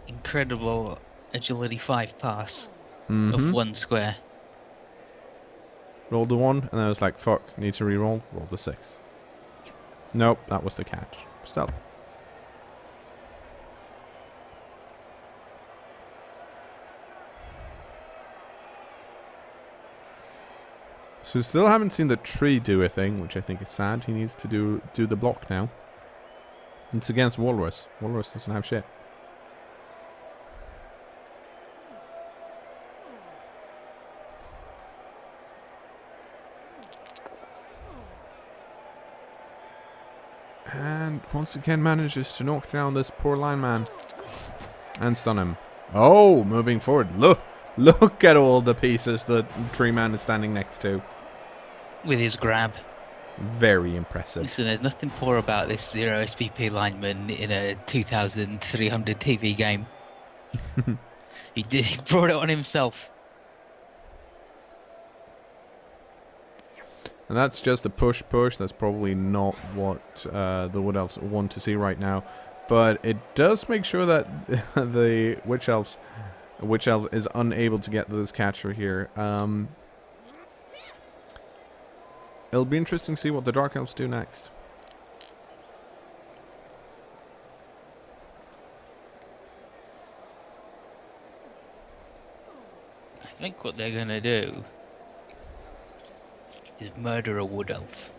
Incredible agility 5 pass of 1 square. Rolled the 1, and I was like, fuck, need to reroll. Roll the 6. Nope, that was the catch. Still. So we still haven't seen the tree do a thing, which I think is sad. He needs to do the block now. It's against Walrus. Walrus doesn't have shit. And once again manages to knock down this poor lineman. And stun him. Oh, moving forward. Look at all the pieces the tree man is standing next to. With his grab. Very impressive. Listen, there's nothing poor about this 0 SPP lineman in a 2,300 TV game. He brought it on himself. And that's just a push. That's probably not what the Wood Elves want to see right now. But it does make sure that the Witch Elf is unable to get to this catcher here. It'll be interesting to see what the Dark Elves do next. I think what they're going to do is murder a Wood Elf.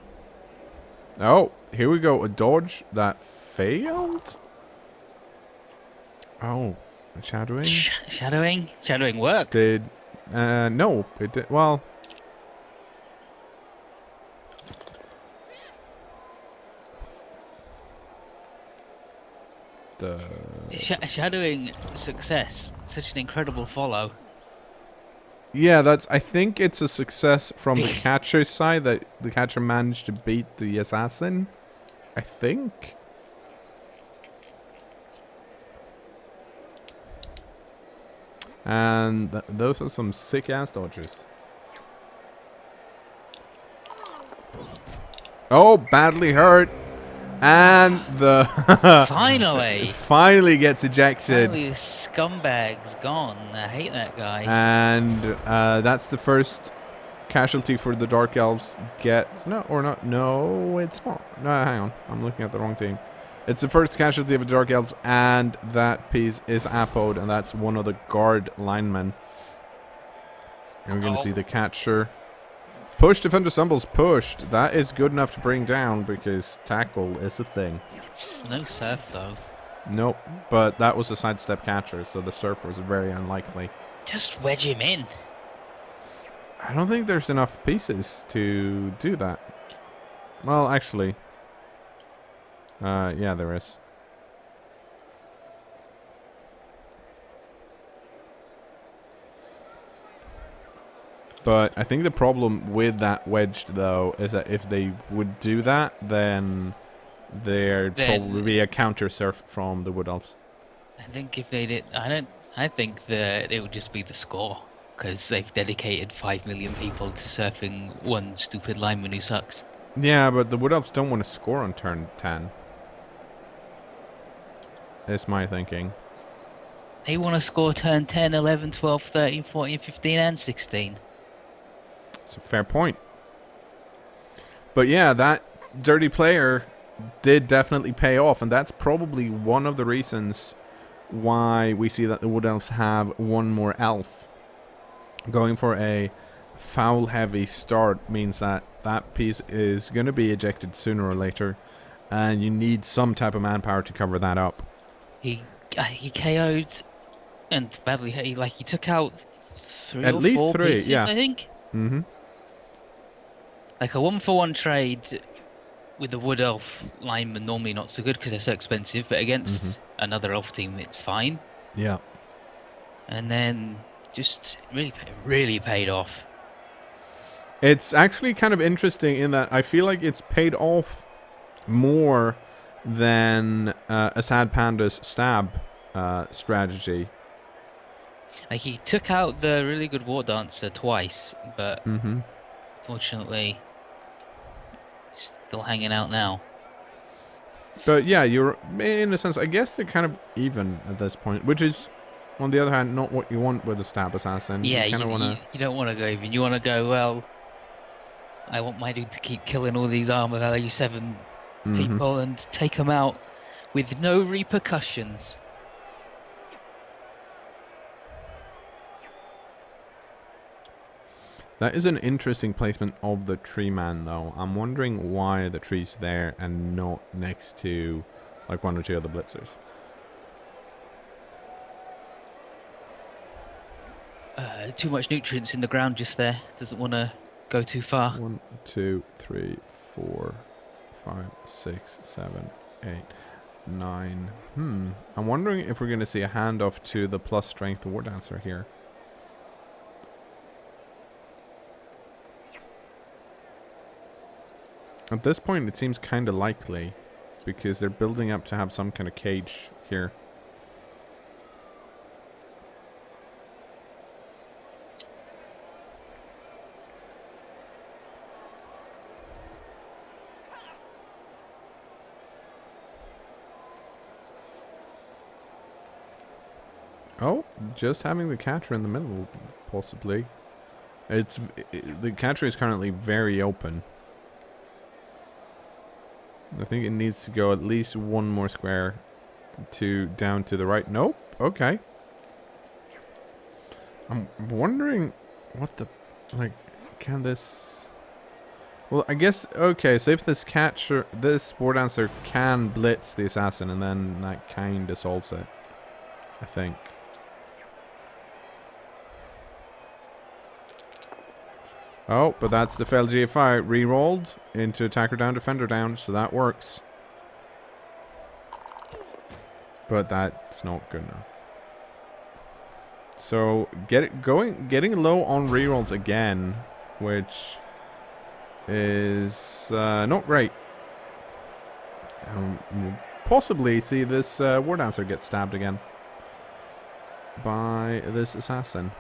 Oh, here we go. A dodge that failed? Oh, shadowing? Shadowing? Shadowing worked. No, it did. Well... Shadowing success. Such an incredible follow. Yeah, I think it's a success from the catcher's side that the catcher managed to beat the assassin. I think. And those are some sick-ass dodges. Oh, badly hurt. And the... finally gets ejected. Finally, the scumbag's gone. I hate that guy. And that's the first casualty for the Dark Elves. No, it's not. No, hang on. I'm looking at the wrong team. It's the first casualty of the Dark Elves, and that piece is Apod, and that's one of the guard linemen. And we're going to see the catcher. Push, defender stumbles, pushed. That is good enough to bring down because tackle is a thing. It's no surf, though. Nope, but that was a sidestep catcher, so the surf was very unlikely. Just wedge him in. I don't think there's enough pieces to do that. Well, actually. Yeah, there is. But I think the problem with that wedged, though, is that if they would do that, then there'd probably be a counter surf from the Wood Elves. I think if they did, I think that it would just be the score, because they've dedicated 5 million people to surfing one stupid lineman who sucks. Yeah, but the Wood Elves don't want to score on turn 10. That's my thinking. They want to score turn 10, 11, 12, 13, 14, 15, and 16. It's a fair point. But yeah, that dirty player did definitely pay off, and that's probably one of the reasons why we see that the Wood Elves have one more elf. Going for a foul-heavy start means that that piece is going to be ejected sooner or later, and you need some type of manpower to cover that up. He KO'd, and badly, he took out three At or least four three, pieces, yeah. I think. Mm-hmm. Like a 1-for-1 trade with the Wood Elf lineman, normally not so good because they're so expensive, but against another elf team, it's fine. Yeah. And then just really paid off. It's actually kind of interesting in that I feel like it's paid off more than ASadPanda's stab strategy. Like, he took out the really good War Dancer twice, but fortunately, still hanging out now. But yeah, you're, in a sense, I guess they're kind of even at this point, which is, on the other hand, not what you want with a stab assassin. Yeah, you, you don't want to go even. You want to go, well, I want my dude to keep killing all these armor value 7 people and take them out with no repercussions. That is an interesting placement of the tree man, though. I'm wondering why the tree's there and not next to, like, one or two other blitzers. Too much nutrients in the ground just there. Doesn't want to go too far. 1, 2, 3, 4, 5, 6, 7, 8, 9. I'm wondering if we're going to see a handoff to the plus strength War Dancer here. At this point, it seems kind of likely, because they're building up to have some kind of cage here. Oh, just having the catcher in the middle, possibly. The catcher is currently very open. I think it needs to go at least one more square down to the right. Nope. Okay. I'm wondering what the, like, can this... Well, I guess, okay, so if this War Dancer can blitz the assassin, and then that kind of solves it, I think. Oh, but that's the failed GFI. Rerolled into attacker down, defender down, so that works. But that's not good enough. So getting low on rerolls again, which is not great. We'll possibly see this War Dancer get stabbed again by this assassin.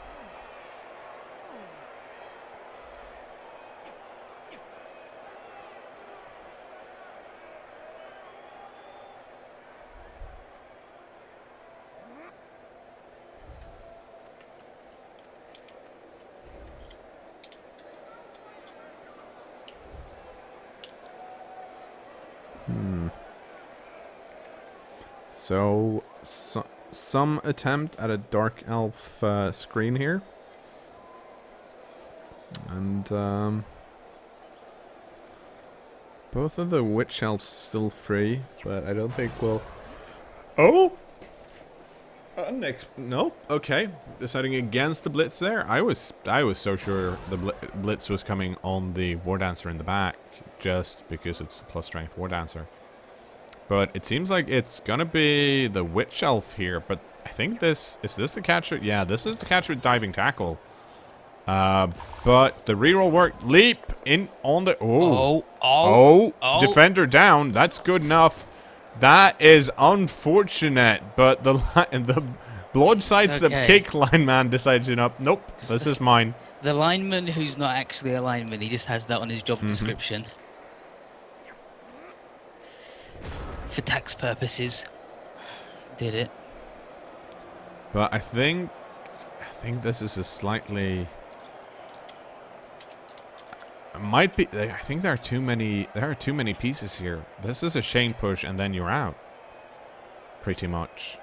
So, some attempt at a Dark Elf screen here. And both of the Witch Elves still free, but I don't think we'll... Oh! No? Okay. Deciding against the Blitz there. I was so sure the Blitz was coming on the War Dancer in the back, just because it's plus strength War Dancer. But it seems like it's gonna be the Witch Elf here, but I think is this the catcher? Yeah, this is the catcher with diving tackle. But the reroll worked. Leap in on the defender down. That's good enough. That is unfortunate, but the blood sidestep kick lineman decides, nope, this is mine. The lineman who's not actually a lineman, he just has that on his job description. for tax purposes, did it. But I think this is a slightly. It might be. I think there are too many. There are too many pieces here. This is a chain push, and then you're out. Pretty much.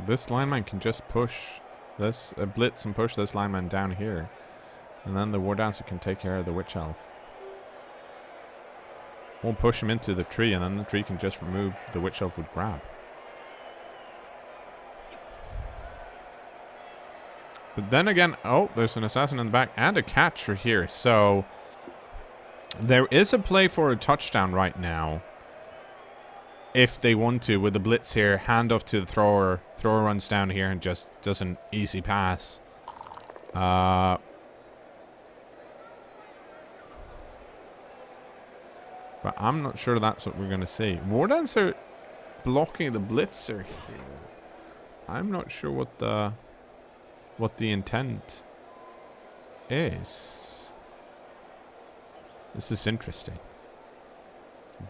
This lineman can just push this blitz and push this lineman down here, and then the War Dancer can take care of the Witch Elf. We'll push him into the tree, and then the tree can just remove the Witch Elf with grab. But then again, oh, there's an assassin in the back and a catcher here, so there is a play for a touchdown right now. If they want to, with the blitz here, hand off to the thrower. Thrower runs down here and just does an easy pass. But I'm not sure that's what we're going to see. War Dancer blocking the blitzer here. I'm not sure what the intent is. This is interesting.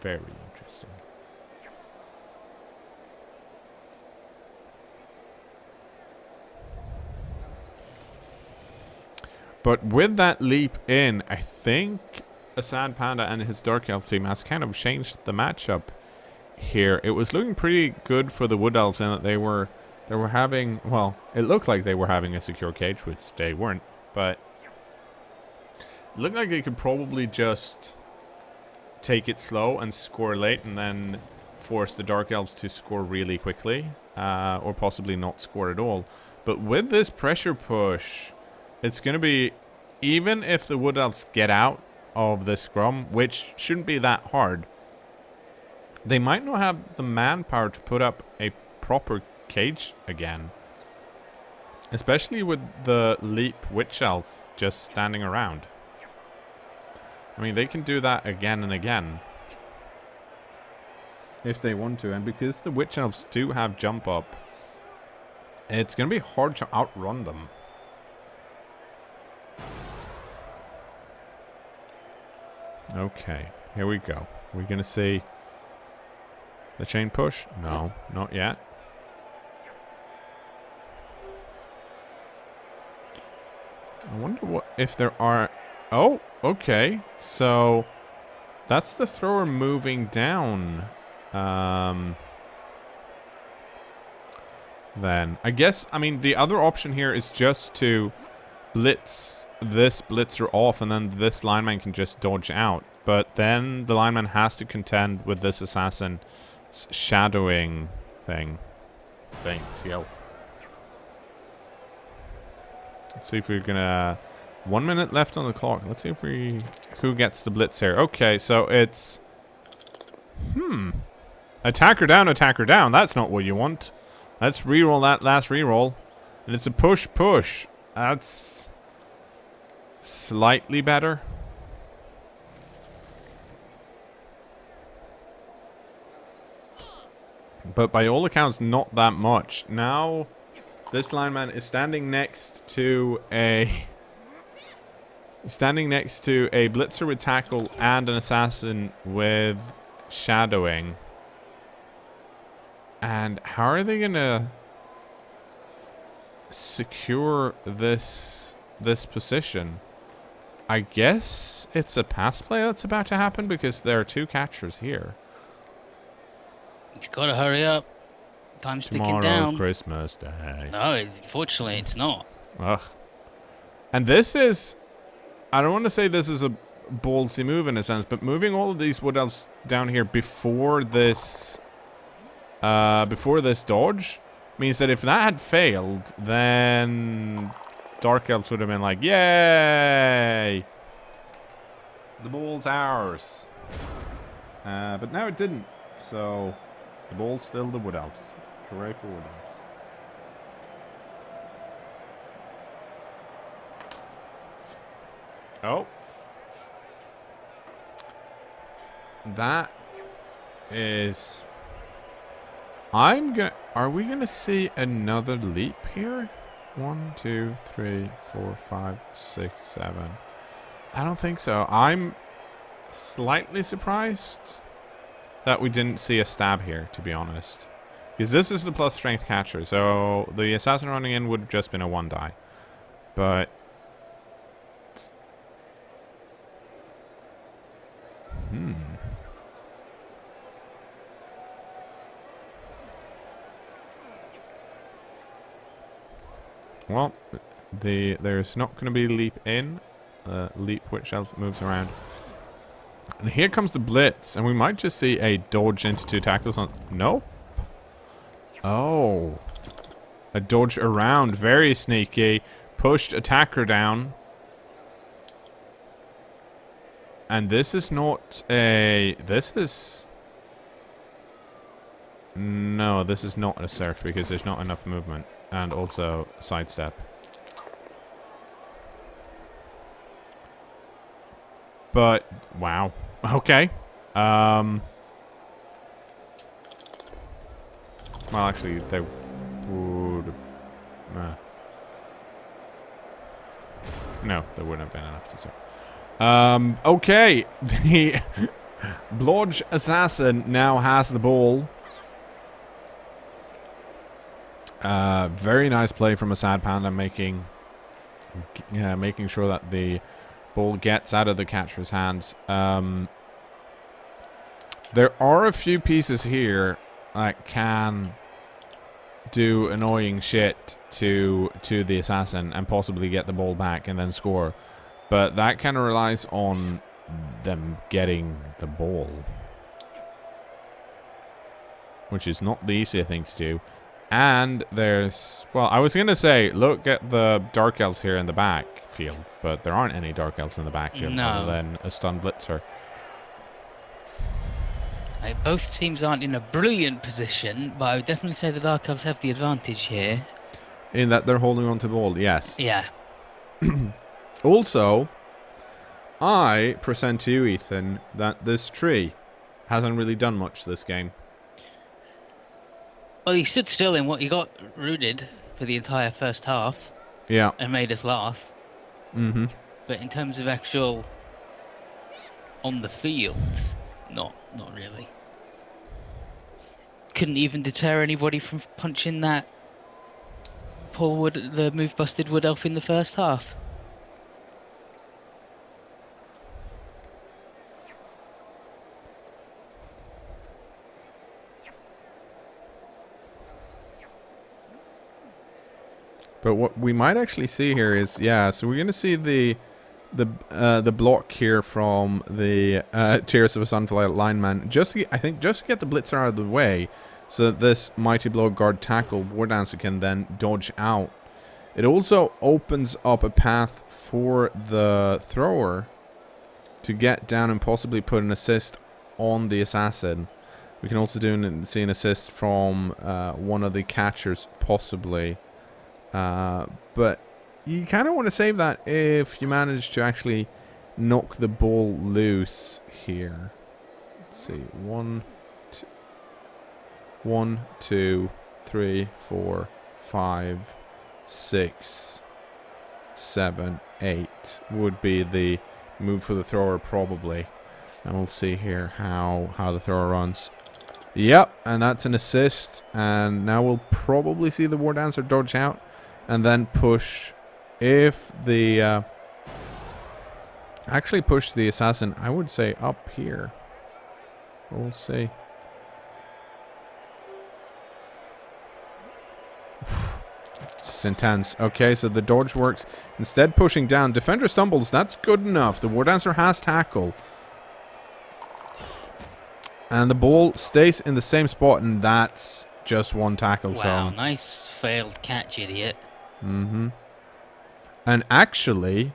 Very interesting. But with that leap in, I think ASadPanda and his Dark Elf team has kind of changed the matchup here. It was looking pretty good for the Wood Elves in that they were having, well, it looked like they were having a secure cage, which they weren't, but it looked like they could probably just take it slow and score late and then force the Dark Elves to score really quickly, or possibly not score at all. But with this pressure push, it's going to be, even if the Wood Elves get out of the scrum, which shouldn't be that hard, they might not have the manpower to put up a proper cage again. Especially with the Leap Witch Elf just standing around. I mean, they can do that again and again if they want to. And because the Witch Elves do have jump up, it's going to be hard to outrun them. Okay, here we go. We're going to see the chain push? No, not yet. I wonder what if there are... Oh, okay. So that's the thrower moving down. Then I guess, I mean, the other option here is just to blitz this blitzer off, and then this lineman can just dodge out. But then the lineman has to contend with this assassin shadowing thing. Thanks, yo. Let's see if we're gonna... 1 minute left on the clock. Let's see if we... Who gets the blitz here? Okay, so it's... Attacker down, attacker down. That's not what you want. Let's reroll that last reroll. And it's a push. That's... slightly better. But by all accounts, not that much. Now, this lineman is standing next to a... blitzer with tackle and an assassin with shadowing. And how are they gonna secure this position? I guess it's a pass play that's about to happen because there are two catchers here. He's got to hurry up. Time's ticking down. Tomorrow's Christmas Day. No, unfortunately, it's not. Ugh. And this is... I don't want to say this is a ballsy move in a sense, but moving all of these Wood Elves down here before this dodge means that if that had failed, then Dark Elves would have been like, yay! The ball's ours. But now it didn't. So, the ball's still the Wood Elves. Hooray for Wood Elves. Oh. That is... Are we gonna see another leap here? 1, 2, 3, 4, 5, 6, 7. I don't think so. I'm slightly surprised that we didn't see a stab here, to be honest. Because this is the plus strength catcher, so the assassin running in would have just been a 1 die. But... Well, there's not going to be leap in. Leap which elf moves around. And here comes the blitz, and we might just see a dodge into 2 tackles on... Nope. Oh. A dodge around. Very sneaky. Pushed attacker down. And this is not a... This is... No, this is not a surf because there's not enough movement. And also sidestep. But, wow. Okay. Well, actually, they would... No, there wouldn't have been enough to surf. Okay. The Blodge Assassin now has the ball. Very nice play from ASadPanda, making sure that the ball gets out of the catcher's hands. There are a few pieces here that can do annoying shit to the assassin and possibly get the ball back and then score. But that kind of relies on them getting the ball, which is not the easiest thing to do. And there's... Well, I was going to say, look at the Dark Elves here in the backfield, but there aren't any Dark Elves in the backfield other than a stun blitzer. Both teams aren't in a brilliant position, but I would definitely say the Dark Elves have the advantage here. In that they're holding on to the ball, yes. Yeah. Also, I present to you, Ethan, that this tree hasn't really done much this game. Well, he stood still in what he got rooted for the entire first half. Yeah. And made us laugh. Mm-hmm. But in terms of actual on the field, not really. Couldn't even deter anybody from punching that poor the move busted wood elf in the first half. But what we might actually see here is, yeah, so we're going to see the block here from the Tears of a Sunflower lineman. I think just to get the blitzer out of the way, so that this Mighty Blow guard tackle War Dancer can then dodge out. It also opens up a path for the thrower to get down and possibly put an assist on the assassin. We can also see an assist from one of the catchers, possibly. But you kind of want to save that if you manage to actually knock the ball loose here. Let's see. 1, 2, 3, 4, 5, 6, 7, 8 would be the move for the thrower probably. And we'll see here how the thrower runs. Yep, and that's an assist. And now we'll probably see the War Dancer dodge out and then push. If the actually push the assassin, I would say up here. We'll see. This is intense. Okay, so the dodge works. Instead pushing down. Defender stumbles. That's good enough. The War Dancer has tackle. And the ball stays in the same spot, and that's just one tackle. Wow, so nice failed catch, idiot. Mm-hmm. And actually,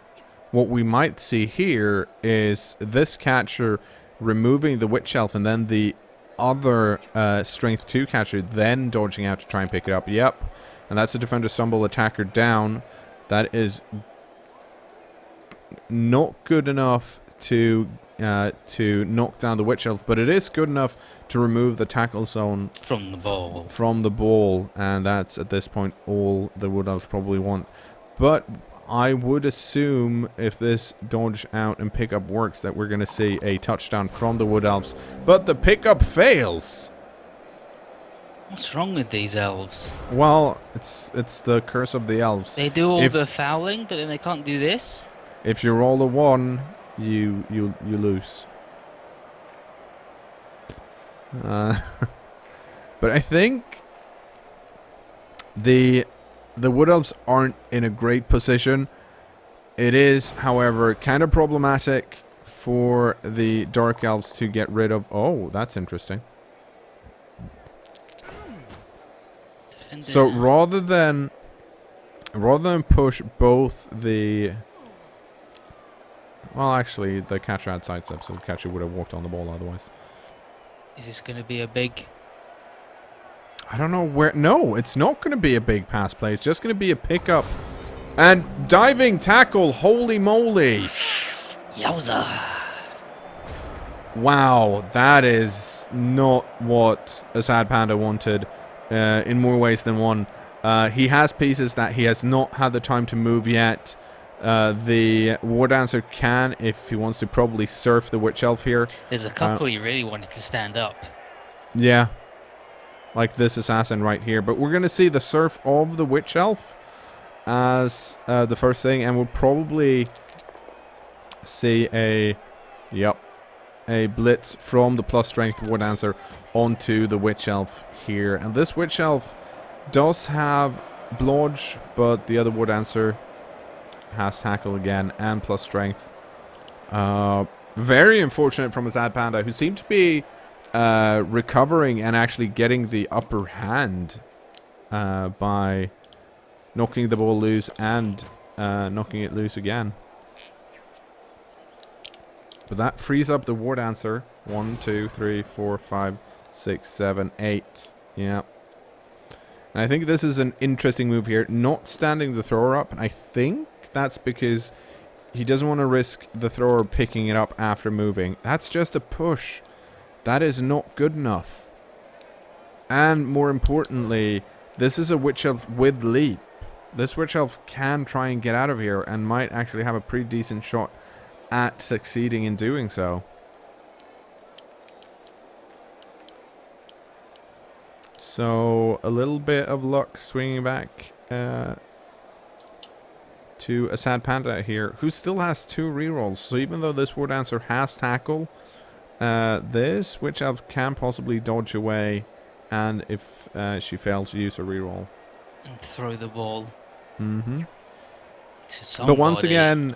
what we might see here is this catcher removing the Witch Elf and then the other Strength 2 catcher then dodging out to try and pick it up. Yep. And that's a Defender Stumble, attacker down. That is not good enough to to knock down the Witch Elf, but it is good enough to remove the tackle zone From the ball. From the ball, and that's at this point all the Wood Elves probably want. But I would assume if this dodge out and pickup works that we're going to see a touchdown from the Wood Elves, but the pickup fails. What's wrong with these elves? Well, it's the curse of the elves. They do all the fouling, but then they can't do this? If you roll a 1, you lose. But I think the Wood Elves aren't in a great position. It is, however, kind of problematic for the Dark Elves to get rid of. Oh, that's interesting. So rather than push both the... Well, actually, the catcher had sidestep, so the catcher would have walked on the ball otherwise. Is this going to be a big... I don't know where... No, it's not going to be a big pass play. It's just going to be a pickup. And diving tackle. Holy moly. Yowza. Wow, that is not what ASadPanda wanted in more ways than one. He has pieces that he has not had the time to move yet. The War Dancer can, if he wants to, probably surf the Witch Elf here. There's a couple he really wanted to stand up. Yeah. Like this assassin right here. But we're going to see the surf of the Witch Elf as the first thing. And we'll probably see a blitz from the plus strength War Dancer onto the Witch Elf here. And this Witch Elf does have blodge, but the other War Dancer has tackle again and plus strength. Very unfortunate from ASadPanda, who seemed to be recovering and actually getting the upper hand by knocking the ball loose and knocking it loose again. But that frees up the War Dancer. 1, 2, 3, 4, 5, 6, 7, 8. Yeah. And I think this is an interesting move here. Not standing the thrower up. And I think that's because he doesn't want to risk the thrower picking it up after moving. That's just a push. That is not good enough. And more importantly, this is a Witch Elf with leap. This Witch Elf can try and get out of here and might actually have a pretty decent shot at succeeding in doing so. So a little bit of luck swinging back to ASadPanda here, who still has 2 rerolls. So even though this War Dancer has tackle, this Witch Elf can possibly dodge away, and if she fails, use a reroll and throw the ball. Mm-hmm. To somebody. But once again,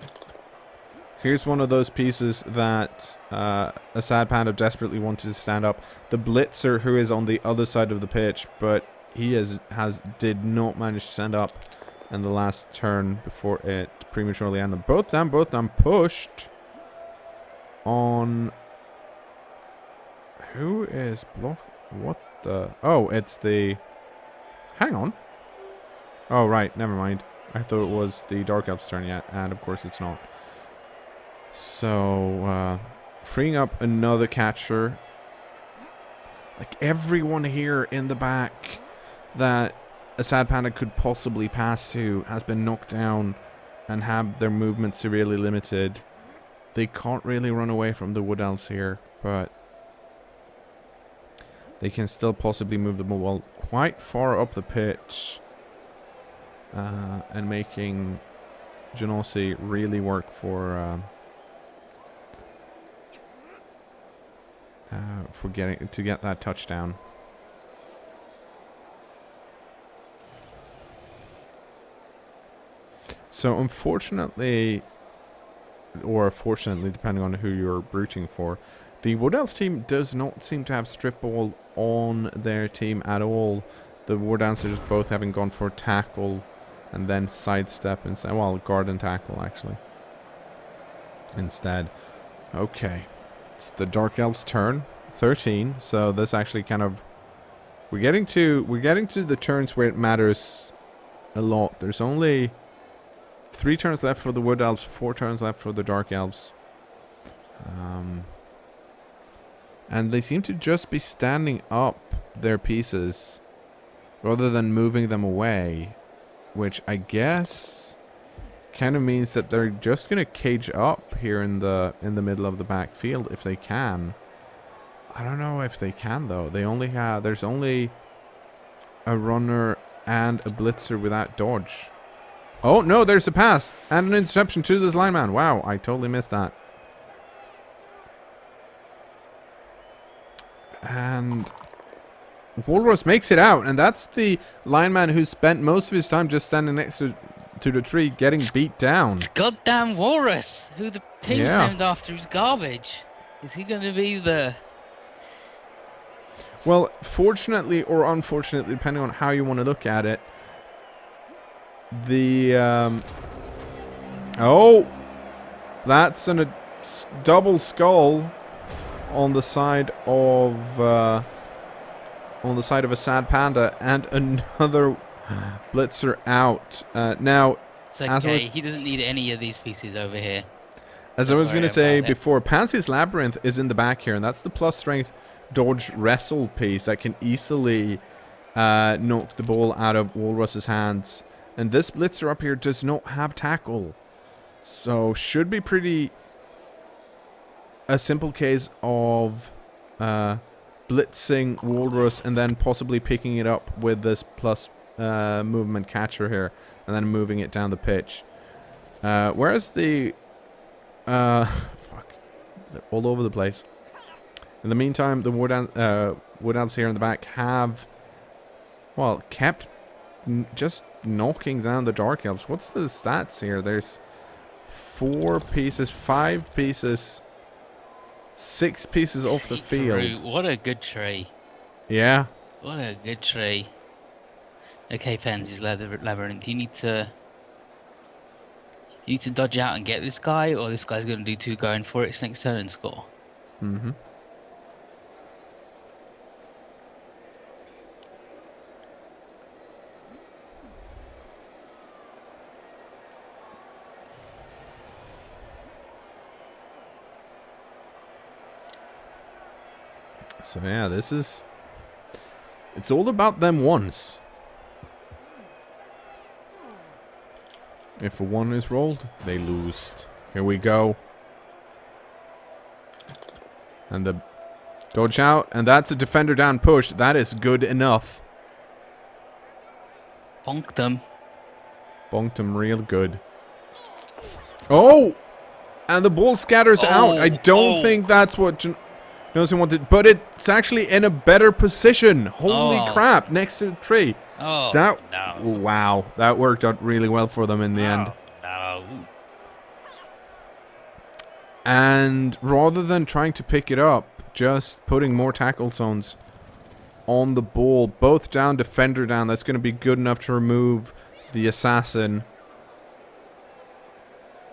here's one of those pieces that ASadPanda desperately wanted to stand up. The blitzer, who is on the other side of the pitch, but he did not manage to stand up in the last turn before it prematurely ended. Both down, pushed on. Who is block? What the? Oh, it's the. Hang on. Oh, right. Never mind. I thought it was the Dark Elf's turn yet, and of course it's not. So, freeing up another catcher. Like everyone here in the back that ASadPanda could possibly pass to has been knocked down and have their movement severely limited. They can't really run away from the Wood Elves here, but they can still possibly move the ball quite far up the pitch and making Jounisii really work for get that touchdown. So unfortunately, or fortunately, depending on who you're rooting for, the Wood Elf team does not seem to have strip ball on their team at all. The War Dancers both having gone for tackle and then sidestep instead. Well, guard and tackle actually. Instead. Okay. It's the Dark Elf's turn. 13. So this actually kind of we're getting to the turns where it matters a lot. There's only 3 turns left for the Wood Elves, 4 turns left for the Dark Elves. And they seem to just be standing up their pieces rather than moving them away, which I guess kind of means that they're just going to cage up here in the middle of the backfield if they can. I don't know if they can though. They only have there's only a runner and a blitzer without dodge. Oh no, there's a pass and an interception to this lineman. Wow, I totally missed that. And Walrus makes it out, and that's the lineman who spent most of his time just standing next to the tree getting beat down. It's goddamn Walrus, who the team's named after, is garbage. Is he going to be the... Well, fortunately or unfortunately, depending on how you want to look at it, the... Oh! That's a double skull on the side of ASadPanda, and another blitzer out. Now, it's okay. He doesn't need any of these pieces over here. As I was going to say before, Pansy's Labyrinth is in the back here, and that's the plus strength dodge wrestle piece that can easily knock the ball out of Walrus's hands. And this blitzer up here does not have tackle, so should be pretty a simple case of blitzing Walrus and then possibly picking it up with this plus movement catcher here and then moving it down the pitch. Whereas the fuck, they're all over the place. In the meantime, the Wood Elves here in the back have, well, kept just knocking down the Dark Elves. What's the stats here? There's 4 pieces, 5 pieces, 6 pieces off the field. What a good tree. Yeah. What a good tree. Okay, Pansy's Labyrinth, you need to dodge out and get this guy, or this guy's going to do 2 going for it next turn and score. Mm-hmm. So yeah, it's all about them ones. If a 1 is rolled, they lose. Here we go. And the dodge out, and that's a defender down push. That is good enough. Bonked him. Bonked him real good. Oh! And the ball scatters out. I don't think that's what Jounisii wanted, but it's actually in a better position. Holy crap, next to the tree. Wow, that worked out really well for them in the end. No. And rather than trying to pick it up, just putting more tackle zones on the ball, both down, defender down. That's going to be good enough to remove the assassin.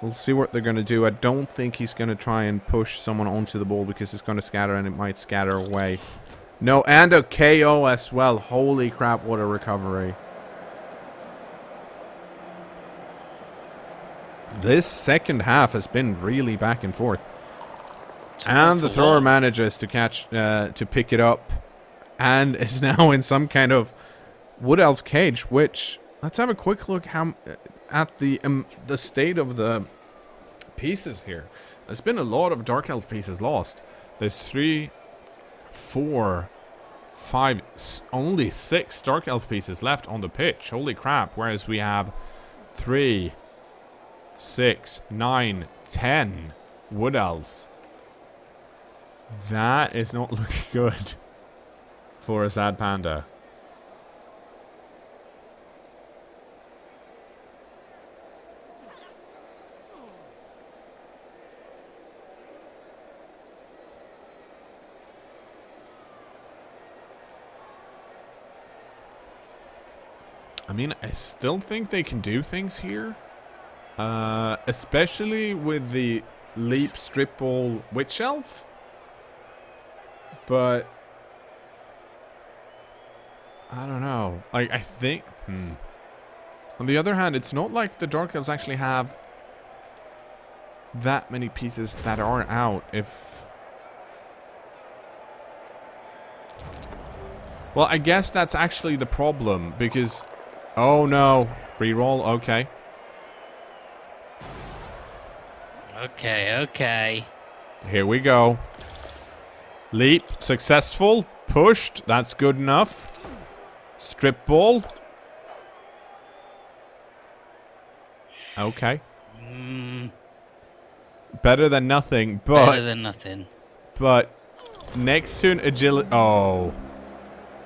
We'll see what they're going to do. I don't think he's going to try and push someone onto the ball because it's going to scatter and it might scatter away. No, and a KO as well. Holy crap, what a recovery. This second half has been really back and forth. And the thrower manages to catch, to pick it up. And is now in some kind of Wood Elf cage, which... Let's have a quick look at the state of the pieces here. There's been a lot of Dark Elf pieces lost. There's 3, 4, 5, only 6 Dark Elf pieces left on the pitch. Holy crap. Whereas we have 3, 6, 9, 10 Wood Elves. That is not looking good for ASadPanda. I mean, I still think they can do things here. Especially with the Leap Strip Ball Witch Elf. But... I don't know. I think... On the other hand, it's not like the Dark Elves actually have that many pieces that are out. If... Well, I guess that's actually the problem, because... Oh, no. Reroll, okay. Okay. Here we go. Leap, successful. Pushed, that's good enough. Strip ball. Okay. Better than nothing, but... Better than nothing. But next to an agility... Oh.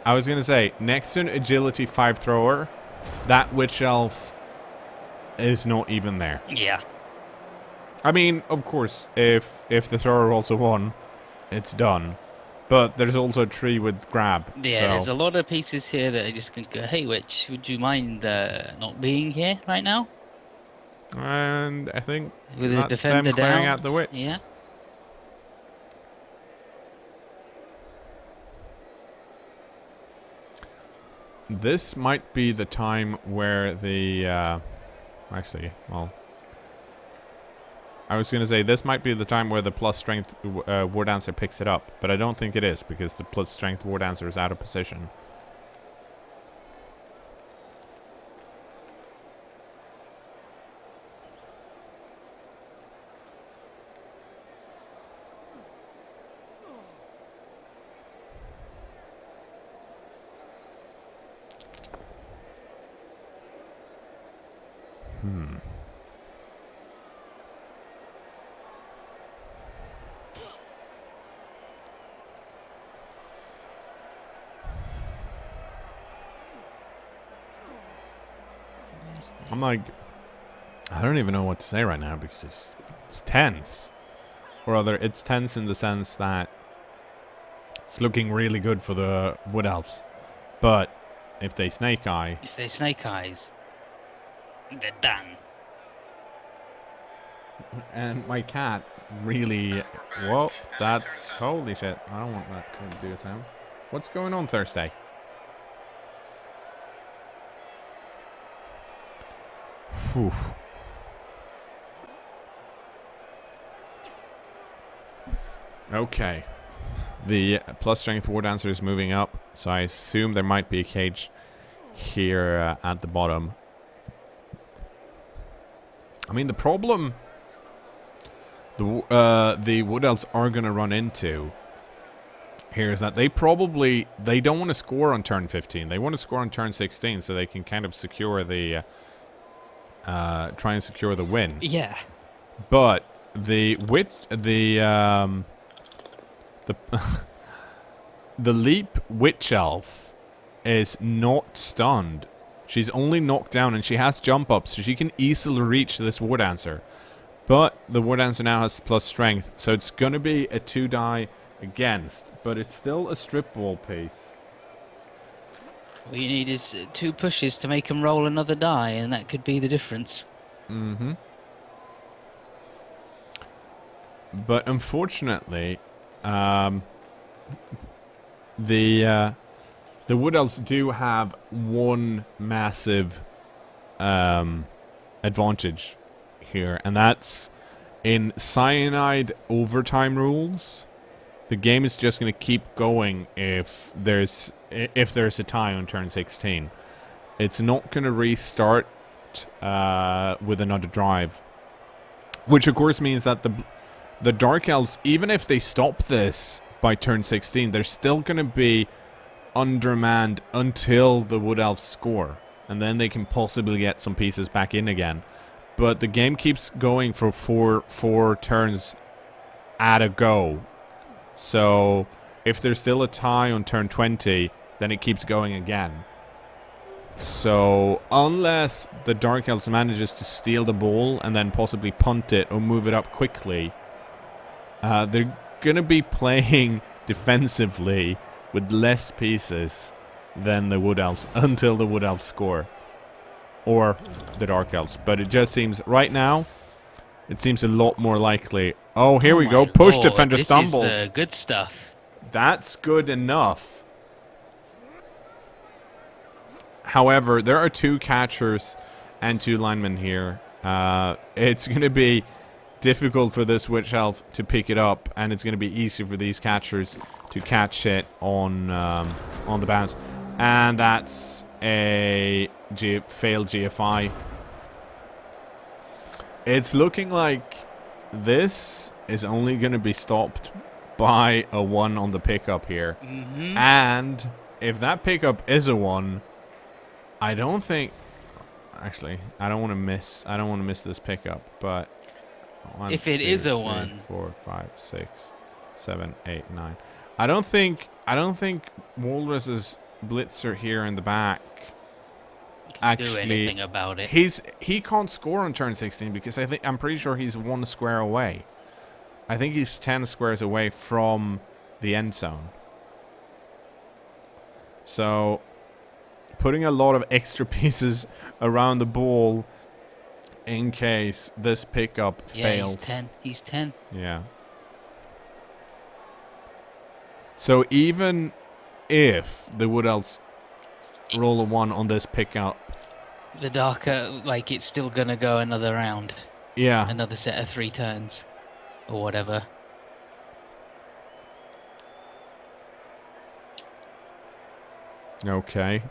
I was going to say, next to an agility 5 thrower, that witch elf is not even there. Yeah. I mean, of course, if the thrower rolls a 1, it's done. But there's also a tree with grab. Yeah, so. there's a lot of pieces here that are just going to go, hey, witch, would you mind not being here right now? And I think With the that's them defender clearing down. out the witch. Yeah. This might be the time where the... actually, well... I was going to say, this might be the time where the plus strength war dancer picks it up. But I don't think it is, because the plus strength war dancer is out of position. I'm like, I don't even know what to say right now because it's tense. Or rather, it's tense in the sense that it's looking really good for the wood elves. But if they snake eye... If they snake eyes, they're done. And my cat really... Whoa, that's... Holy shit. I don't want that to do a sound. What's going on Thursday? Whew. Okay. The plus strength war dancer is moving up, so I assume there might be a cage here at the bottom. I mean, the problem the wood elves are going to run into here is that they don't want to score on turn 15. They want to score on turn 16 so they can kind of secure the try and secure the win. Yeah. But the leap witch elf is not stunned. She's only knocked down and she has jump up, so she can easily reach this war dancer. But the war dancer now has plus strength, so it's gonna be a 2 die against, but it's still a strip ball piece. All you need is 2 pushes to make him roll another die, and that could be the difference. Mm-hmm. But unfortunately, the wood elves do have one massive advantage here, and that's in cyanide overtime rules. The game is just going to keep going if there's a tie on turn 16. It's not going to restart with another drive, which of course means that the Dark Elves, even if they stop this by turn 16, they're still going to be undermanned until the Wood Elves score, and then they can possibly get some pieces back in again. But the game keeps going for four turns at a go. So if there's still a tie on turn 20, then it keeps going again. So unless the Dark Elves manages to steal the ball and then possibly punt it or move it up quickly, they're going to be playing defensively with less pieces than the Wood Elves until the Wood Elves score. Or the Dark Elves. But it just seems, right now, it seems a lot more likely. Oh, here we go. Push Lord, defender stumbles. This is the good stuff. That's good enough. However, there are 2 catchers and 2 linemen here. It's going to be difficult for this Witch Elf to pick it up, and it's going to be easy for these catchers to catch it on the bounce. And that's a failed GFI. It's looking like this is only going to be stopped by a 1 on the pickup here. And if that pickup is a 1, I don't think... Actually, I don't want to miss this pickup, but... 1, If it 2, is a 3, 1. 4, 5, 6, 7, 8, 9. I don't think Walrus's blitzer here in the back actually do anything about it. He can't score on turn 16 because I'm pretty sure he's 1 square away. I think he's 10 squares away from the end zone. So putting a lot of extra pieces around the ball in case this pickup fails. He's 10. He's 10. Yeah. So even if the Wood Elves roll a 1 on this pickup, The darker, like, it's still gonna go another round. yeah, Another set of 3 turns. Or whatever. okay.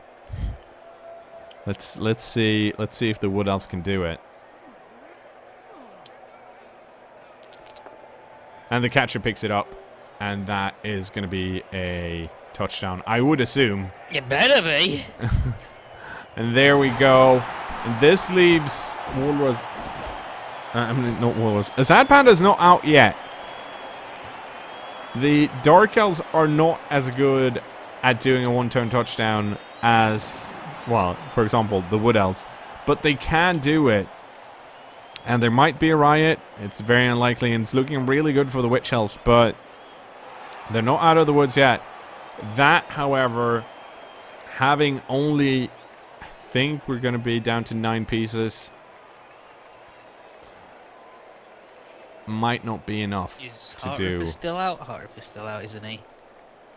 Let's see if the Wood Elves can do it. And the catcher picks it up, and that is going to be a touchdown, I would assume. It better be. And there we go. And this leaves Walrus. Not Walrus. ASadPanda is not out yet. The Dark Elves are not as good at doing a 1-turn touchdown as, well, for example, the Wood Elves. But they can do it. And there might be a riot. It's very unlikely, and it's looking really good for the Witch Elves, but they're not out of the woods yet. That, however, having only, I think we're going to be down to 9 pieces, might not be enough Is to do. Harper still out? Harper's still out, isn't he?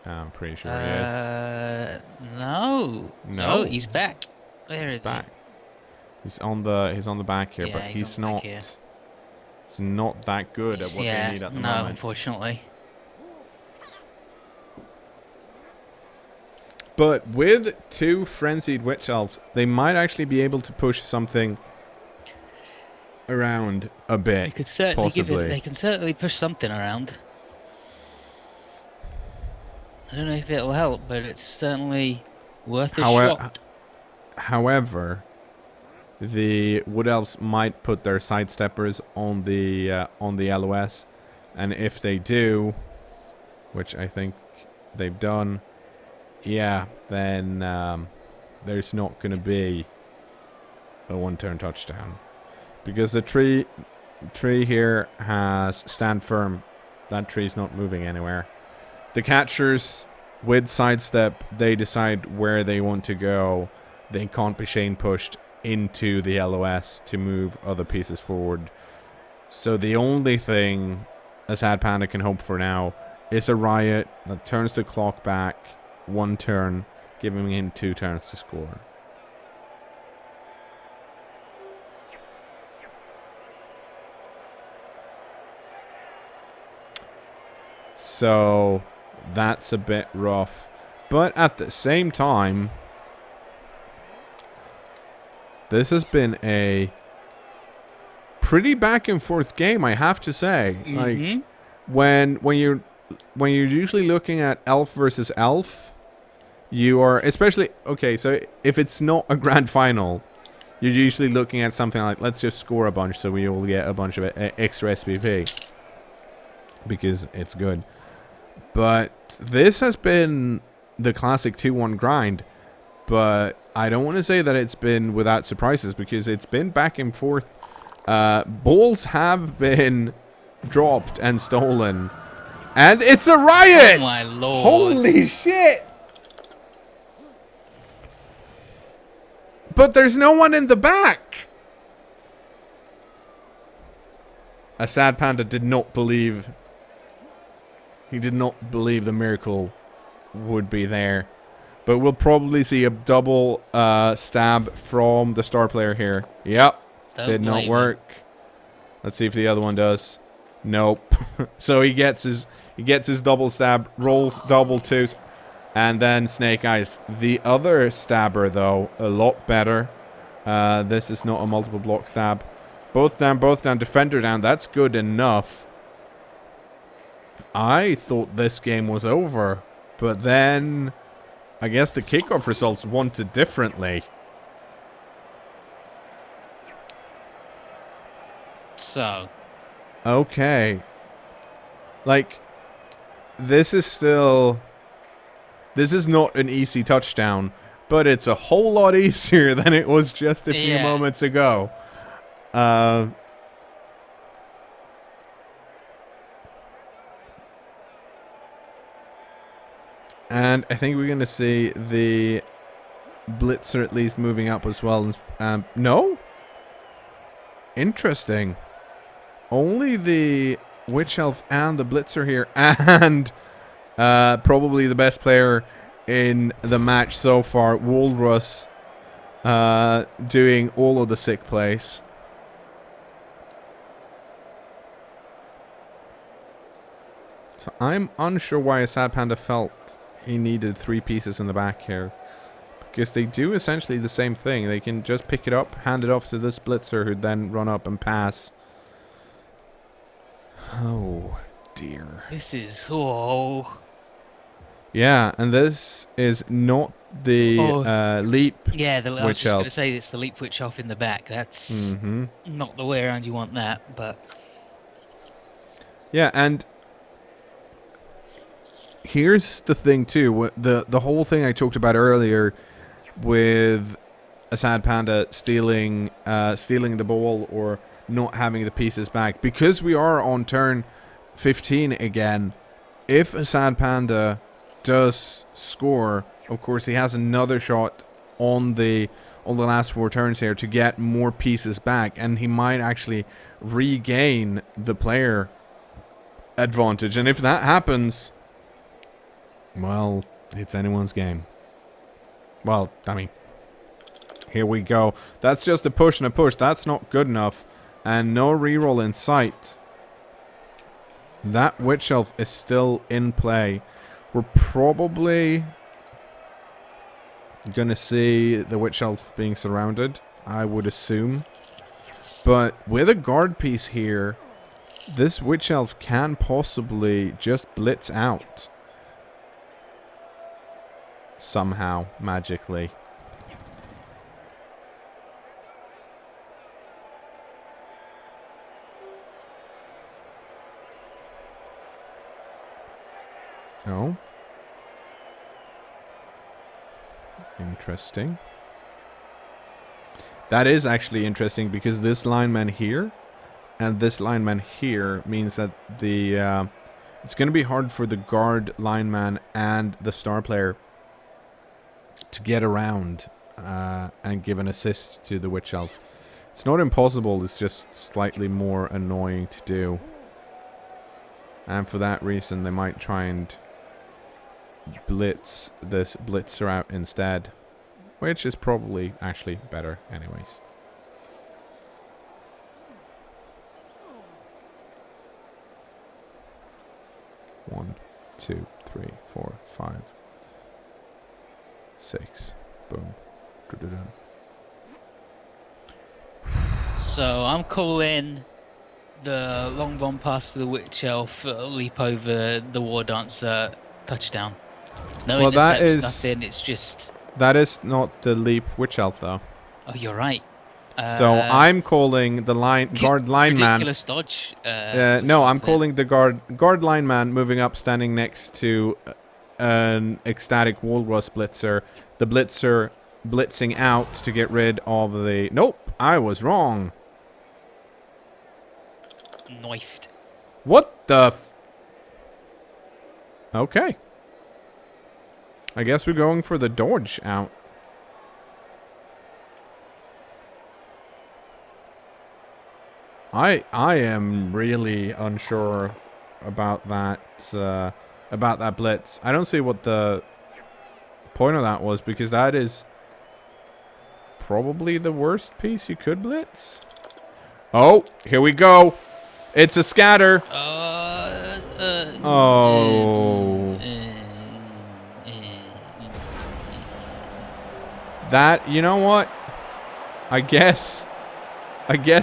I'm pretty sure he is. No. No. He's back. Where is Back. He's on the back here, Yeah, but he's he's on the back not. here. He's not that good at what they need at the no, moment. unfortunately. But with 2 frenzied Witch Elves, they might actually be able to push something around a bit. They could certainly possibly. they can certainly push something around. I don't know if it'll help, but it's certainly worth a shot. However, the Wood Elves might put their sidesteppers on the LOS, and if they do, which I think they've done, yeah, then there's not going to be a 1-turn touchdown. Because the tree here has stand firm. That tree's not moving anywhere. The catchers, with sidestep, they decide where they want to go. They can't be chain pushed into the LOS to move other pieces forward. So the only thing ASadPanda can hope for now is a riot that turns the clock back 1 turn, giving him 2 turns to score. So that's a bit rough. But at the same time, this has been a pretty back and forth game, I have to say. Like when you're usually looking at elf versus elf, you are especially okay, so if it's not a grand final, you're usually looking at something like, let's just score a bunch so we will get a bunch of extra SPP because it's good. But this has been the classic 2-1 grind, but I don't want to say that it's been without surprises because it's been back and forth. Balls have been dropped and stolen, and it's a riot! Oh my lord. Holy shit! But there's no one in the back! ASadPanda did not believe... He did not believe the miracle would be there. But we'll probably see a double stab from the star player here. Yep, did not work. Let's see if the other one does. Nope. So he gets his double stab, rolls double twos, and then Snake Eyes. The other stabber though, a lot better. This is not a multiple block stab. Both down, defender down. That's good enough. I thought this game was over, but then I guess the kickoff results wanted differently. So. Okay. Like, this is not an easy touchdown, but it's a whole lot easier than it was just a few moments ago. And I think we're going to see the blitzer at least moving up as well. No? Interesting. Only the Witch Elf and the blitzer here. And probably the best player in the match so far, Walrus, doing all of the sick plays. So I'm unsure why ASadPanda felt he needed 3 pieces in the back here. Because they do essentially the same thing. They can just pick it up, hand it off to this blitzer, who'd then run up and pass. Oh, dear. This is... Oh. Yeah, and this is not the leap. Yeah, I was Witch just going to Elf. say it's the leap Witch Elf in the back. That's not the way around you want that, but... Yeah, and here's the thing too. The whole thing I talked about earlier with ASadPanda stealing the ball or not having the pieces back, because we are on turn 15 again. If ASadPanda does score, of course he has another shot on the last 4 turns here to get more pieces back, and he might actually regain the player advantage. And if that happens, well, it's anyone's game. Well, I mean, here we go. That's just a push and a push. That's not good enough. And no reroll in sight. That Witch Elf is still in play. We're probably going to see the Witch Elf being surrounded, I would assume. But with a guard piece here, this Witch Elf can possibly just blitz out. Somehow, magically. Oh. Interesting. That is actually interesting, because this lineman here and this lineman here means that the it's going to be hard for the guard lineman and the star player to get around and give an assist to the Witch Elf. It's not impossible, it's just slightly more annoying to do. And for that reason, they might try and blitz this blitzer out instead, which is probably actually better anyways. One, 2, 3, 4, 5, 6. Boom. Dun-dun-dun. So I'm calling the long bomb pass to the Witch Elf, leap over the War Dancer, touchdown. No Well, that intercepts, is nothing. It's just... That is not the leap Witch Elf, though. Oh, you're right. So I'm calling the guard lineman. Ridiculous dodge. No, I'm calling the guard lineman moving up, standing next to an ecstatic Walrus blitzer. The blitzer blitzing out to get rid of the... Nope, I was wrong. Knifed. What the... Okay. I guess we're going for the dodge out. I am really unsure about that blitz. I don't see what the point of that was, because that is probably the worst piece you could blitz. Oh, here we go. It's a scatter. Oh. That, you know what? I guess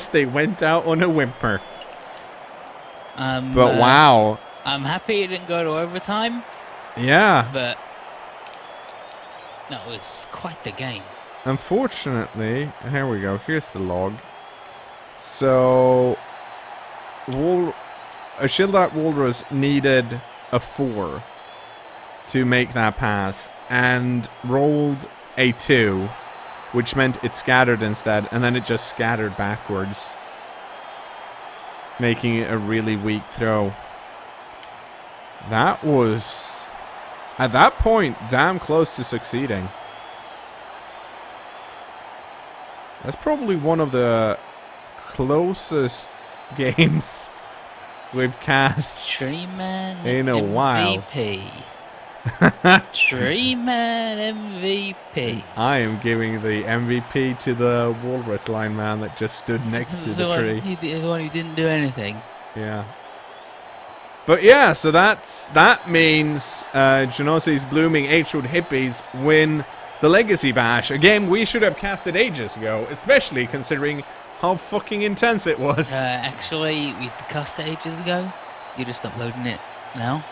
they went out on a whimper. But wow. I'm happy it didn't go to overtime. Yeah. But that was quite the game. Unfortunately, here we go. Here's the log. So, Ashildart Walrus needed a 4 to make that pass and rolled a 2, which meant it scattered instead, and then it just scattered backwards, making it a really weak throw. That was, at that point, damn close to succeeding. That's probably one of the closest games we've cast Treeman in a while. Treeman MVP. I am giving the MVP to the walrus line man that just stood next to the tree. The one who didn't do anything. Yeah. But yeah, so that means Jounisii's Blooming H-Wood Hippies win the Legacy Bash, a game we should have casted ages ago, especially considering how fucking intense it was. Actually, we cast it ages ago. You're just uploading it now.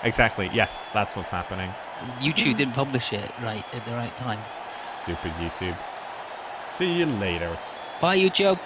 Exactly, yes, that's what's happening. YouTube didn't publish it right at the right time. Stupid YouTube. See you later. Bye, YouTube.